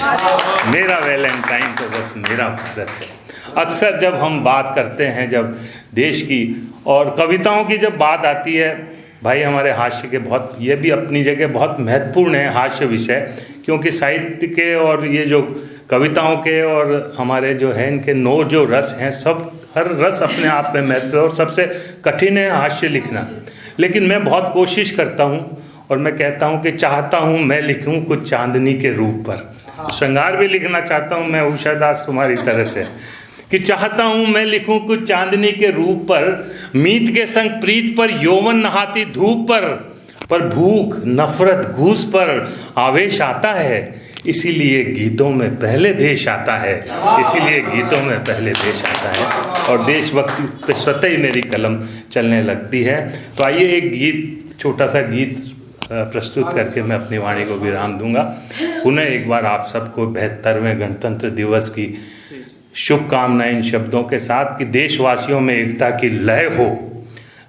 मेरा वैलेंटाइन तो बस मेरा भारत है। अक्सर जब हम बात करते हैं, जब देश की और कविताओं की जब बात आती है, भाई हमारे हास्य के बहुत, ये भी अपनी जगह बहुत महत्वपूर्ण है हास्य विषय, क्योंकि साहित्य के और ये जो कविताओं के और हमारे जो है इनके 9 जो रस हैं, सब हर रस अपने आप में महत्व है और सबसे कठिन है हास्य लिखना। लेकिन मैं बहुत कोशिश करता हूँ और मैं कहता हूँ कि चाहता हूँ मैं लिखूँ कुछ चांदनी के रूप पर। श्रृंगार भी लिखना चाहता हूँ मैं उषा दास तुम्हारी तरह से, कि चाहता हूँ मैं लिखूँ कुछ चांदनी के रूप पर, मीत के संग प्रीत पर, यौवन नहाती धूप पर भूख नफरत घूस पर आवेश आता है, इसीलिए गीतों में पहले देश आता है, इसीलिए गीतों में पहले देश आता है और देशभक्ति पे स्वतः ही मेरी कलम चलने लगती है। तो आइए एक गीत, छोटा सा गीत प्रस्तुत करके मैं अपनी वाणी को विराम दूंगा। पुनः एक बार आप सबको 72वें गणतंत्र दिवस की शुभकामनाएं इन शब्दों के साथ कि देशवासियों में एकता की लय हो,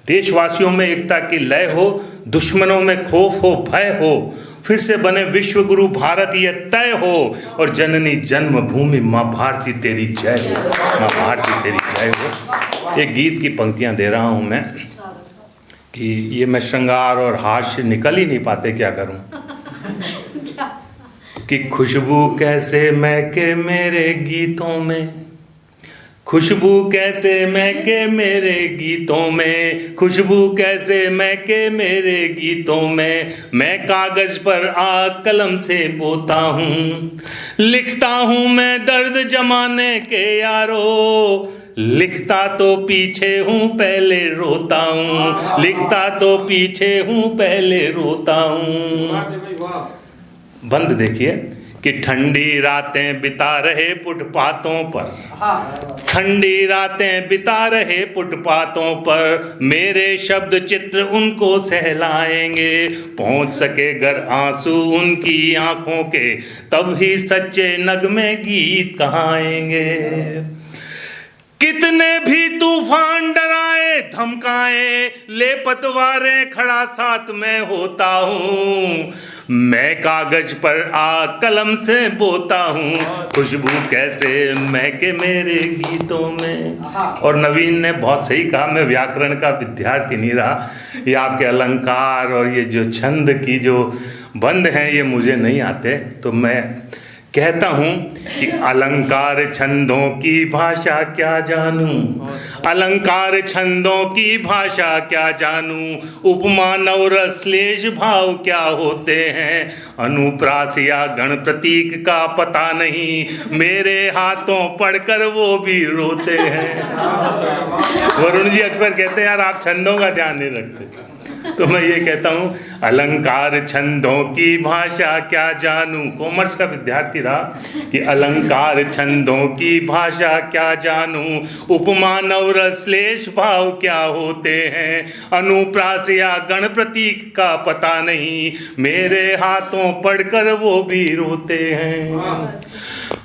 देशवासियों में एकता की लय हो, दुश्मनों में खौफ हो भय हो, फिर से बने विश्व गुरु भारत ये तय हो, और जननी जन्मभूमि माँ भारती तेरी जय हो, माँ भारती तेरी जय हो। एक गीत की पंक्तियां दे रहा हूँ मैं कि ये मैं श्रृंगार और हास्य निकल ही नहीं पाते, क्या करूं। कि खुशबू कैसे महके मेरे गीतों में, खुशबू कैसे महके मेरे गीतों में, खुशबू कैसे महके मेरे गीतों में, मैं कागज पर आग कलम से बोता हूँ, लिखता हूँ मैं दर्द जमाने के यारो, लिखता तो पीछे हूँ पहले रोता हूँ, लिखता तो पीछे हूँ पहले रोता हूँ। बंद देखिए कि ठंडी रातें बिता रहे फुटपाथों पर, ठंडी रातें बिता रहे फुटपाथों पर, मेरे शब्द चित्र उनको सहलाएंगे, पहुंच सके घर आंसू उनकी आंखों के, तब ही सच्चे नगमे गीत कहाएंगे। कितने भी तूफान डराए धमकाए, ले पतवारें खड़ा साथ में होता हूँ, मैं कागज पर आग कलम से बोता हूँ, खुशबू कैसे महके मेरे गीतों में। और नवीन ने बहुत सही कहा, मैं व्याकरण का विद्यार्थी नहीं रहा, ये आपके अलंकार और ये जो छंद की जो बंद हैं ये मुझे नहीं आते, तो मैं कहता हूँ कि अलंकार छंदों की भाषा क्या जानूं, अलंकार छंदों की भाषा क्या जानूं, उपमान और श्लेष भाव क्या होते हैं, अनुप्रास या गण प्रतीक का पता नहीं, मेरे हाथों पढ़कर वो भी रोते हैं। वरुण जी अक्सर कहते हैं यार आप छंदों का ध्यान नहीं रखते, तो मैं ये कहता हूँ अलंकार छंदों की भाषा क्या जानूं, कॉमर्स का विद्यार्थी रहा, कि अलंकार छंदों की भाषा क्या जानूं, उपमान और श्लेष भाव क्या होते हैं, अनुप्रास या गण प्रतीक का पता नहीं, मेरे हाथों पढ़कर वो भी रोते हैं।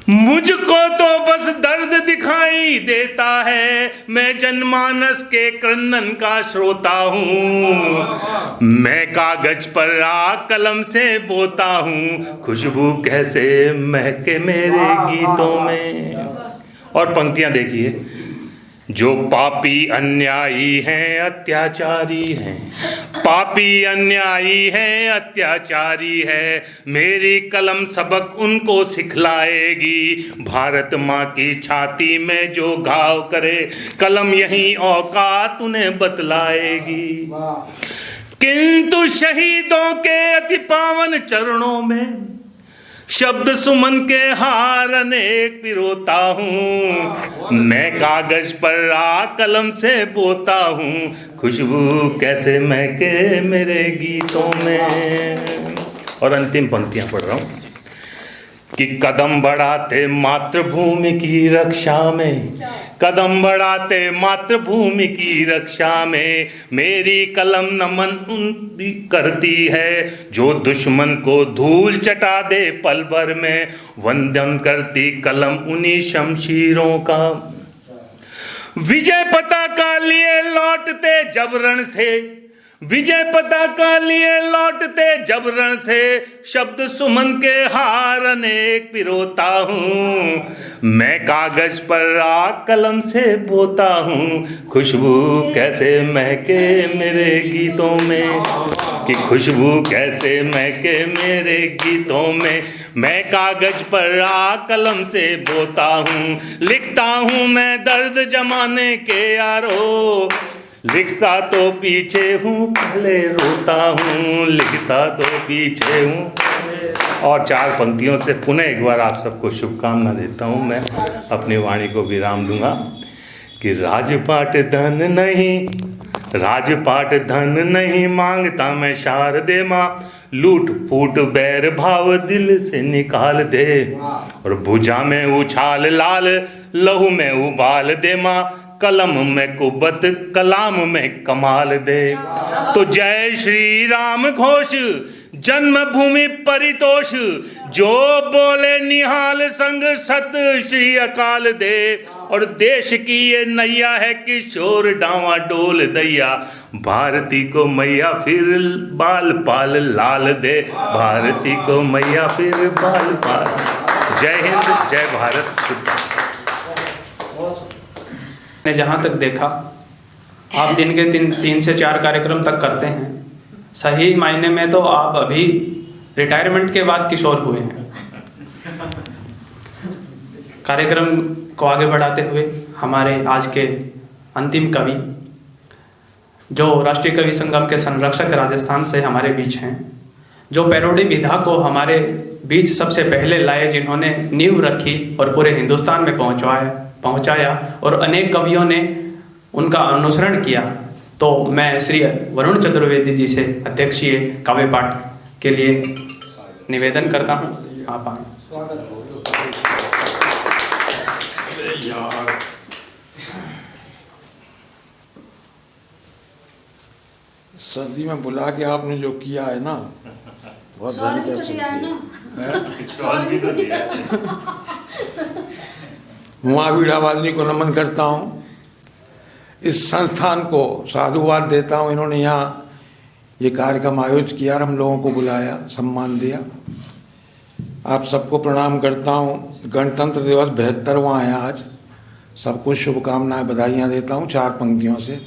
मुझको तो बस दर्द दिखाई देता है, मैं जनमानस के क्रंदन का श्रोता हूँ, मैं कागज पर आग कलम से बोता हूँ, खुशबू कैसे महके मेरे गीतों में। और पंक्तियां देखिए, जो पापी अन्यायी हैं अत्याचारी हैं, पापी अन्यायी हैं अत्याचारी है, मेरी कलम सबक उनको सिखलाएगी, भारत माँ की छाती में जो घाव करे, कलम यही औकात उन्हें बतलाएगी। किंतु शहीदों के अति पावन चरणों में शब्द सुमन के हार अनेक पिरोता हूँ, मैं कागज पर आग कलम से बोता हूँ, खुशबू कैसे महके मेरे गीतों में। और अंतिम पंक्तियां पढ़ रहा हूँ कि कदम बढ़ाते मातृभूमि की रक्षा में, कदम बढ़ाते मातृभूमि की रक्षा में, मेरी कलम नमन उन भी करती है, जो दुश्मन को धूल चटा दे पल भर में, वंदन करती कलम उन्हीं शमशीरों का, विजय पताका लिए लौटते जब रण से, विजय पताका लिए लौटते जब रण से, शब्द सुमन के हार अनेक पिरोता हूँ। मैं कागज पर आग कलम से बोता हूँ, खुशबू कैसे महके मेरे गीतों में, कि खुशबू कैसे महके मेरे गीतों में। मैं कागज पर आग कलम से बोता हूँ, लिखता हूँ मैं दर्द जमाने के यारो, लिखता तो पीछे हूँ पहले रोता हूँ, लिखता तो पीछे हूँ। और 4 पंक्तियों से पुनः एक बार आप सबको शुभकामना देता हूँ। मैं अपनी वाणी को विराम दूंगा कि राजपाट धन नहीं, राजपाट धन नहीं मांगता मैं शारदे माँ, लूट फूट बैर भाव दिल से निकाल दे, और भुजा में उछाल लाल लहू में उबाल दे माँ, कलम में कुबत कलाम में कमाल दे। तो जय श्री राम घोष जन्मभूमि परितोष, जो बोले निहाल संग सत श्री अकाल दे। और देश की ये नैया है किशोर डावा डोल दैया, भारती को मैया फिर बाल पाल लाल दे, भारती को मैया फिर बाल पाल। जय हिंद, जय भारत।
ने जहाँ तक देखा, आप दिन के 3 से 4 कार्यक्रम तक करते हैं। सही मायने में तो आप अभी रिटायरमेंट के बाद किशोर हुए हैं। कार्यक्रम को आगे बढ़ाते हुए हमारे आज के अंतिम कवि, जो राष्ट्रीय कवि संगम के संरक्षक राजस्थान से हमारे बीच हैं, जो पैरोडी विधा को हमारे बीच सबसे पहले लाए, जिन्होंने नींव रखी और पूरे हिंदुस्तान में पहुंचाया और अनेक कवियों ने उनका अनुसरण किया। तो मैं श्री वरुण चतुर्वेदी जी से अध्यक्षीय काव्य पाठ के लिए निवेदन करता हूं। आप आए।
सर्दी में बुला के आपने जो किया है ना, बहुत महावीर आवाजनी को नमन करता हूँ। इस संस्थान को साधुवाद देता हूँ। इन्होंने यहाँ ये कार्यक्रम आयोजित किया, हम लोगों को बुलाया, सम्मान दिया। आप सबको प्रणाम करता हूँ। गणतंत्र दिवस 72वां है आज। सबको शुभकामनाएं, बधाइयाँ देता हूँ 4 पंक्तियों से।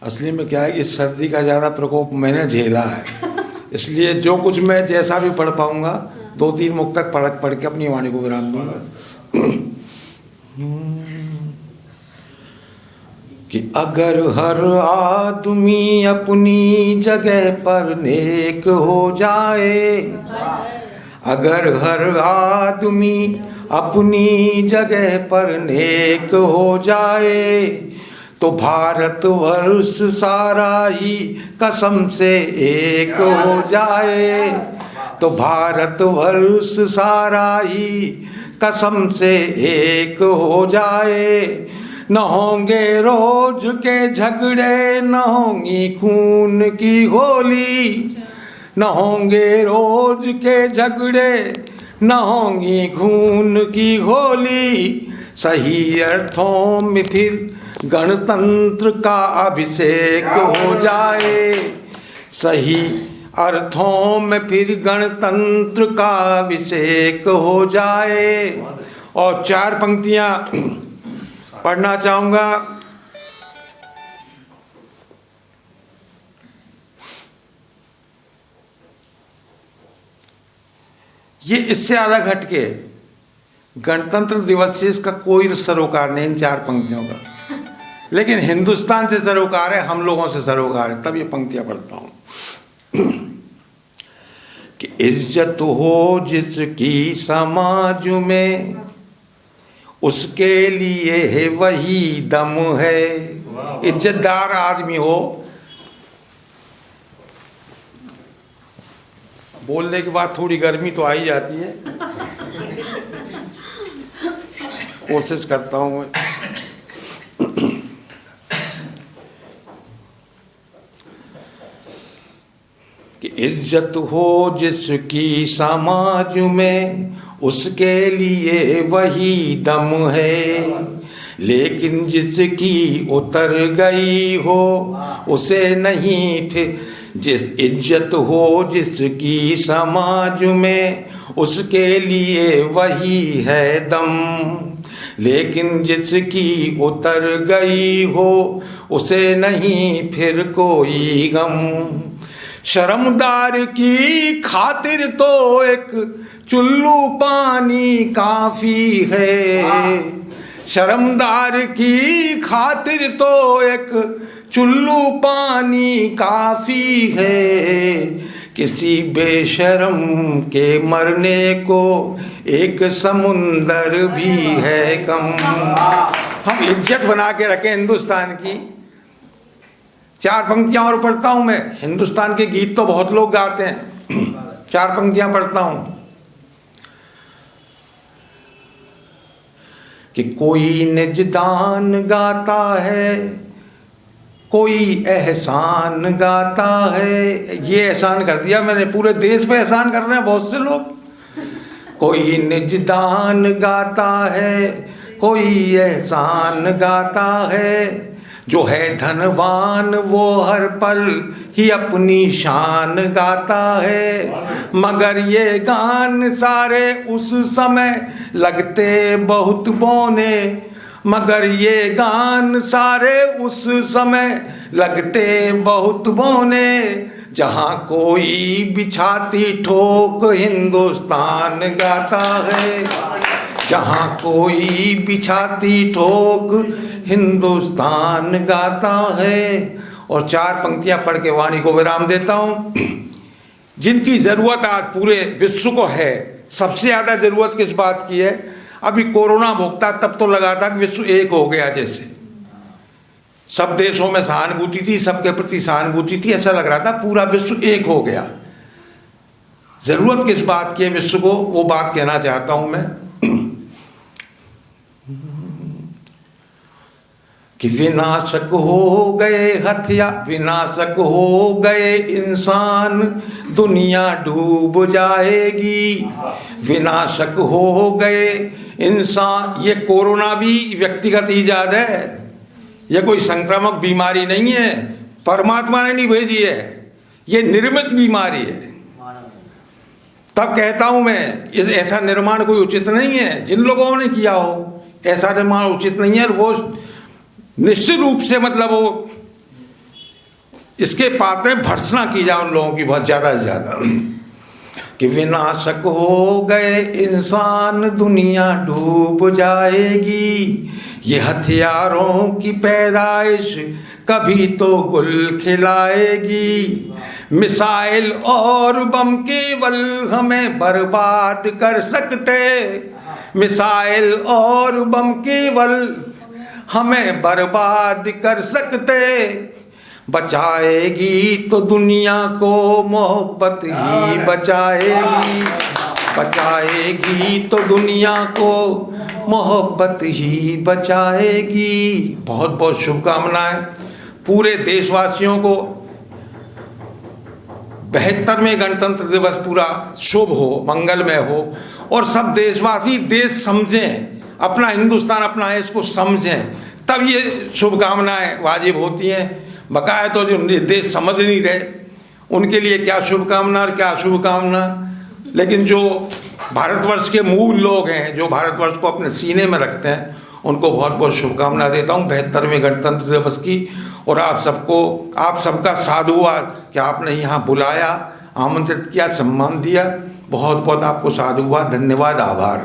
असली में क्या है, इस सर्दी का ज़्यादा प्रकोप मैंने झेला है, इसलिए जो कुछ मैं जैसा भी पढ़ पाऊँगा 2-3 मुक्तक पढ़ के अपनी वाणी को विराम दूंगा। कि अगर हर आदमी अपनी जगह पर नेक हो जाए, अगर हर आदमी अपनी जगह पर नेक हो जाए, तो भारतवर्ष सारा ही कसम से एक हो जाए, तो भारतवर्ष सारा ही कसम से एक हो जाए। न होंगे रोज के झगड़े, न होंगी खून की होली, न होंगे रोज के झगड़े, न होंगी खून की होली। सही अर्थों में फिर गणतंत्र का अभिषेक हो जाए, सही अर्थों में फिर गणतंत्र का अभिषेक हो जाए। और 4 पंक्तियां पढ़ना चाहूँगा। ये इससे अलग हटके गणतंत्र दिवस से इसका कोई सरोकार नहीं इन 4 पंक्तियों का, लेकिन हिंदुस्तान से सरोकार है, हम लोगों से सरोकार है। तब ये पंक्तियां पढ़ता हूँ। कि इज्जत हो जिसकी समाज में, उसके लिए है वही दम है। इज्जतदार आदमी हो, बोलने के बाद थोड़ी गर्मी तो आ ही जाती है, कोशिश करता हूँ मैं। कि इज्जत हो जिसकी समाज में, उसके लिए वही दम है। लेकिन जिसकी उतर गई हो उसे नहीं फिर, जिस इज्जत हो जिसकी समाज में उसके लिए वही है दम, लेकिन जिसकी उतर गई हो उसे नहीं फिर कोई गम। शर्मदार की खातिर तो एक चुल्लू पानी काफी है, शर्मदार की खातिर तो एक चुल्लू पानी काफी है, किसी बेशर्म के मरने को एक समुंदर भी है कम। हम इज्जत बना के रखें हिंदुस्तान की। 4 पंक्तियां और पढ़ता हूं मैं। हिंदुस्तान के गीत तो बहुत लोग गाते हैं, 4 पंक्तियां पढ़ता हूं कि कोई निजदान गाता है, कोई एहसान गाता है। ये एहसान कर दिया मैंने, पूरे देश पे एहसान कर रहे हैं बहुत से लोग। कोई निजदान गाता है, कोई एहसान गाता है, जो है धनवान वो हर पल ही अपनी शान गाता है, मगर ये गान सारे उस समय लगते बहुत बौने, मगर ये गान सारे उस समय लगते बहुत बौने, जहाँ कोई बिछाती ठोक हिंदुस्तान गाता है, जहाँ कोई बिछाती ठोक हिंदुस्तान गाता है। और 4 पंक्तियां पढ़ के वाणी को विराम देता हूँ। जिनकी ज़रूरत आज पूरे विश्व को है, सबसे ज़्यादा ज़रूरत किस बात की है? अभी कोरोना भोगता तब तो लगा था कि विश्व एक हो गया, जैसे सब देशों में सहानुभूति थी, सबके प्रति सहानुभूति थी, ऐसा लग रहा था पूरा विश्व एक हो गया। ज़रूरत किस बात की है विश्व को, वो बात कहना चाहता हूँ मैं कि विनाशक हो गए हथियार, विनाशक हो गए इंसान, दुनिया डूब जाएगी। विनाशक हो गए इंसान, ये कोरोना भी व्यक्तिगत ईजाद है, ये कोई संक्रामक बीमारी नहीं है, परमात्मा ने नहीं भेजी है, ये निर्मित बीमारी है। तब कहता हूं मैं, ऐसा निर्माण कोई उचित नहीं है। जिन लोगों ने किया हो ऐसा निर्माण उचित नहीं है, और वो निश्चित रूप से मतलब वो इसके पात्र भर्त्सना की जाए उन लोगों की बहुत ज़्यादा से ज़्यादा। कि विनाशक हो गए इंसान, दुनिया डूब जाएगी, ये हथियारों की पैदाइश कभी तो गुल खिलाएगी। मिसाइल और बम केवल हमें बर्बाद कर सकते, मिसाइल और बम केवल हमें बर्बाद कर सकते, बचाएगी तो दुनिया को मोहब्बत ही बचाएगी, बचाएगी तो दुनिया को मोहब्बत ही बचाएगी। बहुत बहुत शुभकामनाएं पूरे देशवासियों को। 72वें गणतंत्र दिवस पूरा शुभ हो, मंगलमय हो, और सब देशवासी देश समझें, अपना हिंदुस्तान अपना है इसको समझें, तब ये शुभकामनाएं वाजिब होती हैं। बकाया तो जो देश समझ नहीं रहे उनके लिए क्या शुभकामना और क्या अशुभकामना। लेकिन जो भारतवर्ष के मूल लोग हैं, जो भारतवर्ष को अपने सीने में रखते हैं, उनको बहुत बहुत शुभकामना देता हूँ 72वें गणतंत्र दिवस की। और आप सबको, आप सबका साधुवाद कि आपने यहाँ बुलाया, आमंत्रित किया, सम्मान दिया, बहुत बहुत आपको साधुवाद, धन्यवाद, आभार।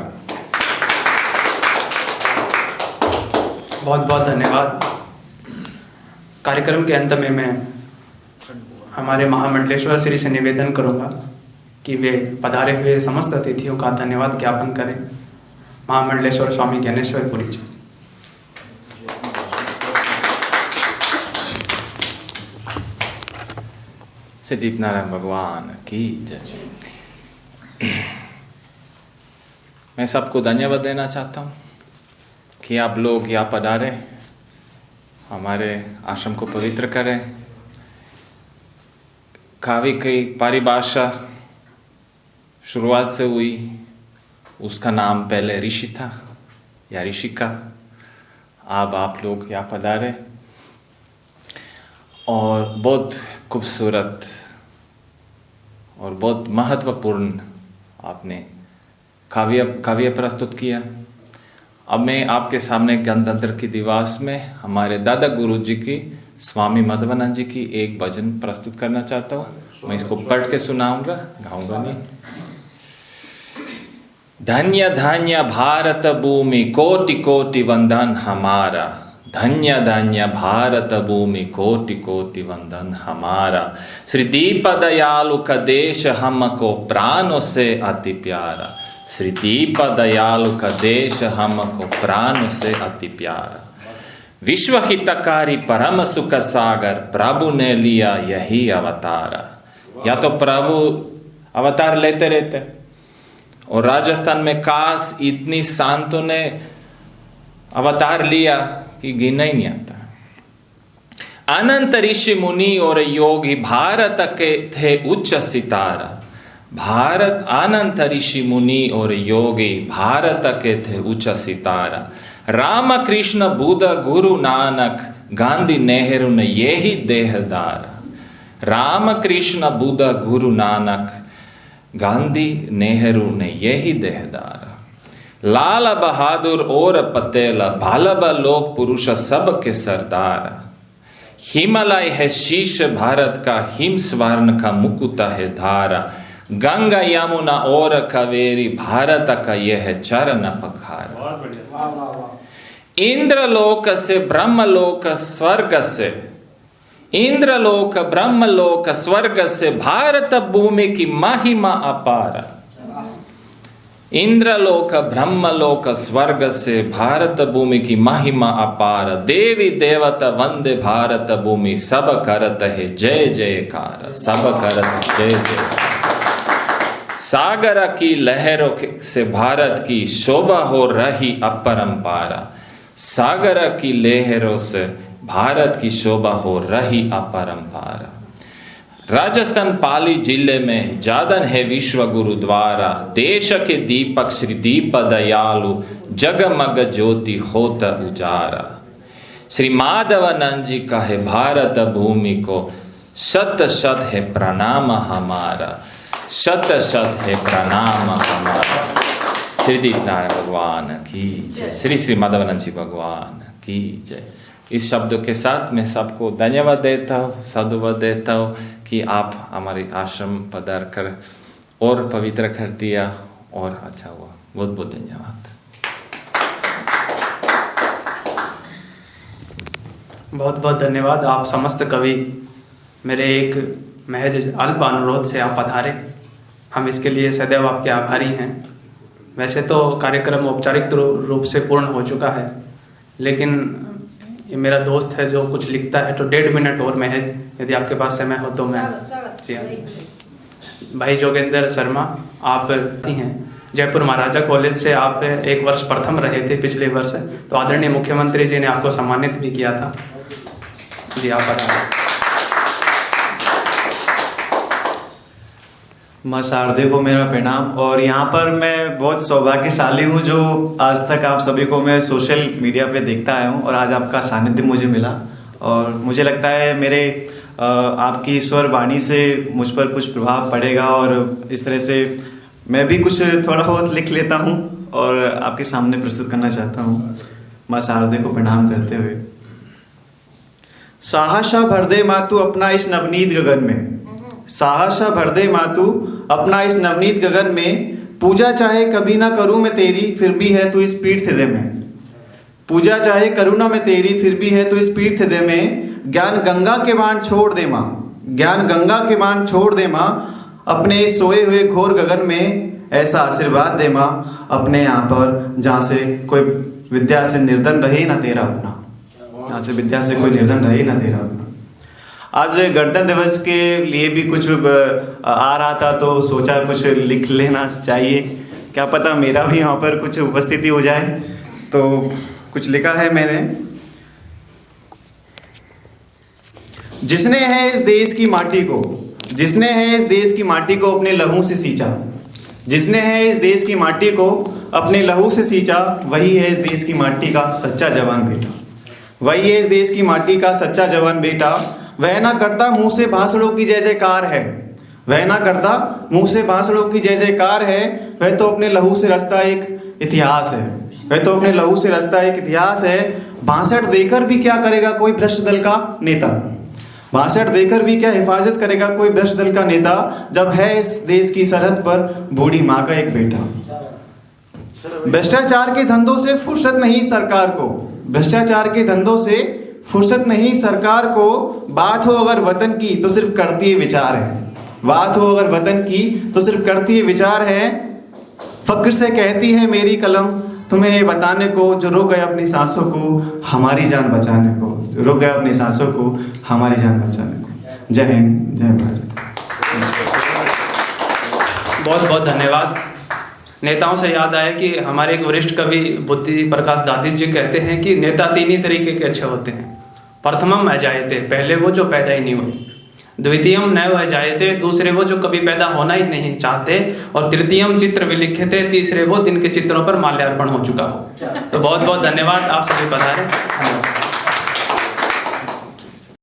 बहुत बहुत धन्यवाद। कार्यक्रम के अंत में मैं हमारे महामंडलेश्वर श्री से निवेदन करूंगा कि वे पधारे हुए समस्त अतिथियों का धन्यवाद ज्ञापन करें। महामंडलेश्वर स्वामी ज्ञानेश्वर पुरी जी।
सिद्धिनारायण भगवान की जय। मैं सबको धन्यवाद देना चाहता हूँ कि आप लोग यहाँ पधारे, हमारे आश्रम को पवित्र करें। काव्य की परिभाषा शुरुआत से हुई, उसका नाम पहले ऋषि था या ऋषिका, आप लोग यहाँ पधारे और बहुत खूबसूरत और बहुत महत्वपूर्ण आपने काव्य प्रस्तुत किया। अब मैं आपके सामने गणतंत्र की दिवस में हमारे दादा गुरु जी की स्वामी माधवानंद जी की एक भजन प्रस्तुत करना चाहता हूँ। मैं इसको पढ़ के सुनाऊंगा, गाऊंगा नहीं। धन्य धन्य भारत भूमि कोटि कोटि वंदन हमारा, धन्य धन्य भारत भूमि कोटि कोटि वंदन हमारा। श्री दीप दयालु का देश हमको प्राणों से अति प्यारा, श्री दीप दयालु का देश हमको प्राणों से अति प्यारा। विश्व हितकारी परम सुख सागर प्रभु ने लिया यही अवतारा। या तो प्रभु अवतार लेते रहते और राजस्थान में काश इतनी संतों ने अवतार लिया कि गिना ही नहीं आता। अनंत ऋषि मुनि और योगी भारत के थे उच्च सितारा, भारत अनंत ऋषि मुनि और योगी भारत के थे उच्च सितारा। राम कृष्ण बुद्ध गुरु नानक गांधी नेहरू ने यही देहदारा, राम कृष्ण बुद्ध गुरु नानक गांधी नेहरू ने यही देहदारा। लाल बहादुर और पटेल भालब लोक पुरुष सबके सरदार। हिमालय है शीश भारत का, हिम स्वर्ण का मुकुट है धारा। गंगा यमुना और कावेरी भारत का यह चरण पखारा। इंद्रलोक से ब्रह्मलोक स्वर्ग से, इंद्रलोक ब्रह्मलोक स्वर्ग से भारत भूमि की महिमा अपार। इंद्रलोक ब्रह्मलोक स्वर्ग से भारत भूमि की महिमा अपार। देवी देवता वंदे भारत भूमि सब करत है जय जयकार, सब करत जय जयकार। सागर की लहरों से भारत की शोभा हो रही अपरंपारा, सागर की लहरों से भारत की शोभा हो रही अपरंपारा। राजस्थान पाली जिले में जादन है विश्व गुरुद्वारा। देश के दीपक श्री दीप दयालु जगमग ज्योति होत उजारा। श्री माधवानंद जी का है भारत भूमि को शत शत है प्रणाम हमारा, शत शत है प्रणाम हमारा। श्री दीप नारायण भगवान की जय, श्री श्री माधवानंद जी भगवान की जय। इस शब्दों के साथ मैं सबको धन्यवाद देता हूँ, साधुवाद देता हूँ कि आप हमारे आश्रम पधार कर और पवित्र कर दिया और अच्छा हुआ। बहुत बहुत धन्यवाद।
बहुत बहुत धन्यवाद। आप समस्त कवि मेरे एक महज अल्प अनुरोध से आप पधारे, हम इसके लिए सदैव आपके आभारी हैं। वैसे तो कार्यक्रम औपचारिक रूप से पूर्ण हो चुका है, लेकिन ये मेरा दोस्त है जो कुछ लिखता है, तो 1.5 मिनट और महज यदि आपके पास समय हो तो मैं। जी हाँ, भाई जोगेंद्र शर्मा, आप हैं जयपुर महाराजा कॉलेज से, आप 1 वर्ष प्रथम रहे थे पिछले वर्ष, तो आदरणीय मुख्यमंत्री जी ने आपको सम्मानित भी किया था। जी आप बताएं।
माँ शारदे को मेरा प्रणाम। और यहाँ पर मैं बहुत सौभाग्यशाली हूँ जो आज तक आप सभी को मैं सोशल मीडिया पे देखता आया हूँ और आज आपका सानिध्य मुझे मिला और मुझे लगता है मेरे आपकी ईश्वर वाणी से मुझ पर कुछ प्रभाव पड़ेगा और इस तरह से मैं भी कुछ थोड़ा बहुत लिख लेता हूँ और आपके सामने प्रस्तुत करना चाहता हूँ माँ शारदे को प्रणाम करते हुए। साहसा भर दे मातू अपना इस नवनीत गगन में, साहसा भर दे मातू अपना इस नवनीत गगन में। पूजा चाहे कभी ना करूं मैं तेरी, फिर भी है तू इस पीठ दे में। पूजा चाहे करूं ना मैं तेरी, फिर भी है तू इस पीठ दे में। ज्ञान गंगा के बाण छोड़ दे माँ, ज्ञान गंगा के बाण छोड़ दे माँ। अपने इस सोए हुए घोर गगन में ऐसा आशीर्वाद दे माँ, अपने यहाँ पर जहाँ से कोई विद्या से निर्धन रहे ना तेरा अपना, जहाँ से विद्या से कोई निर्धन रहे ना तेरा अपना। आज गणतंत्र दिवस के लिए भी कुछ आ रहा था तो सोचा कुछ लिख लेना चाहिए, क्या पता मेरा भी यहाँ पर कुछ उपस्थिति हो जाए, तो कुछ लिखा है मैंने। जिसने है इस देश की माटी को, जिसने है इस देश की माटी को अपने लहू से सींचा, जिसने है इस देश की माटी को अपने लहू से सींचा, वही है इस देश की माटी का सच्चा जवान बेटा। वही है इस देश की माटी का सच्चा जवान बेटा। वह ना करता मुंह से भाषणों की जय जयकार है, वह ना करता मुंह से भाषणों की जय जयकार है। वह तो अपने लहू से रचता एक इतिहास है, वह तो अपने लहू से रचता एक इतिहास है। भाषण देकर भी क्या करेगा कोई भ्रष्ट दल का नेता, भाषण देकर भी क्या हिफाजत करेगा कोई भ्रष्ट दल का नेता, जब है इस देश की सरहद पर बूढ़ी माँ का एक बेटा। भ्रष्टाचार के धंधों से फुर्सत नहीं सरकार को, भ्रष्टाचार के धंधों से फुर्सत नहीं सरकार को। बात हो अगर वतन की तो सिर्फ करती है विचार है, बात हो अगर वतन की तो सिर्फ करती है विचार है। फक्र से कहती है मेरी कलम तुम्हें ये बताने को, जो रुक गए अपनी सांसों को हमारी जान बचाने को, रुक गए अपनी सांसों को हमारी जान बचाने को। जय हिंद, जय भारत।
बहुत बहुत धन्यवाद। नेताओं से याद आया कि हमारे एक वरिष्ठ कवि बुद्धि प्रकाश दादी जी कहते हैं कि नेता तीन ही तरीके के अच्छे होते हैं। प्रथमम अजायते, पहले वो जो पैदा ही नहीं हुए। द्वितीयम नैव अजायते, दूसरे वो जो कभी पैदा होना ही नहीं चाहते। और तृतीयम चित्र विलिख्यते, तीसरे वो जिनके चित्रों पर माल्यार्पण हो चुका हो। तो बहुत बहुत धन्यवाद, आप सभी पधारे।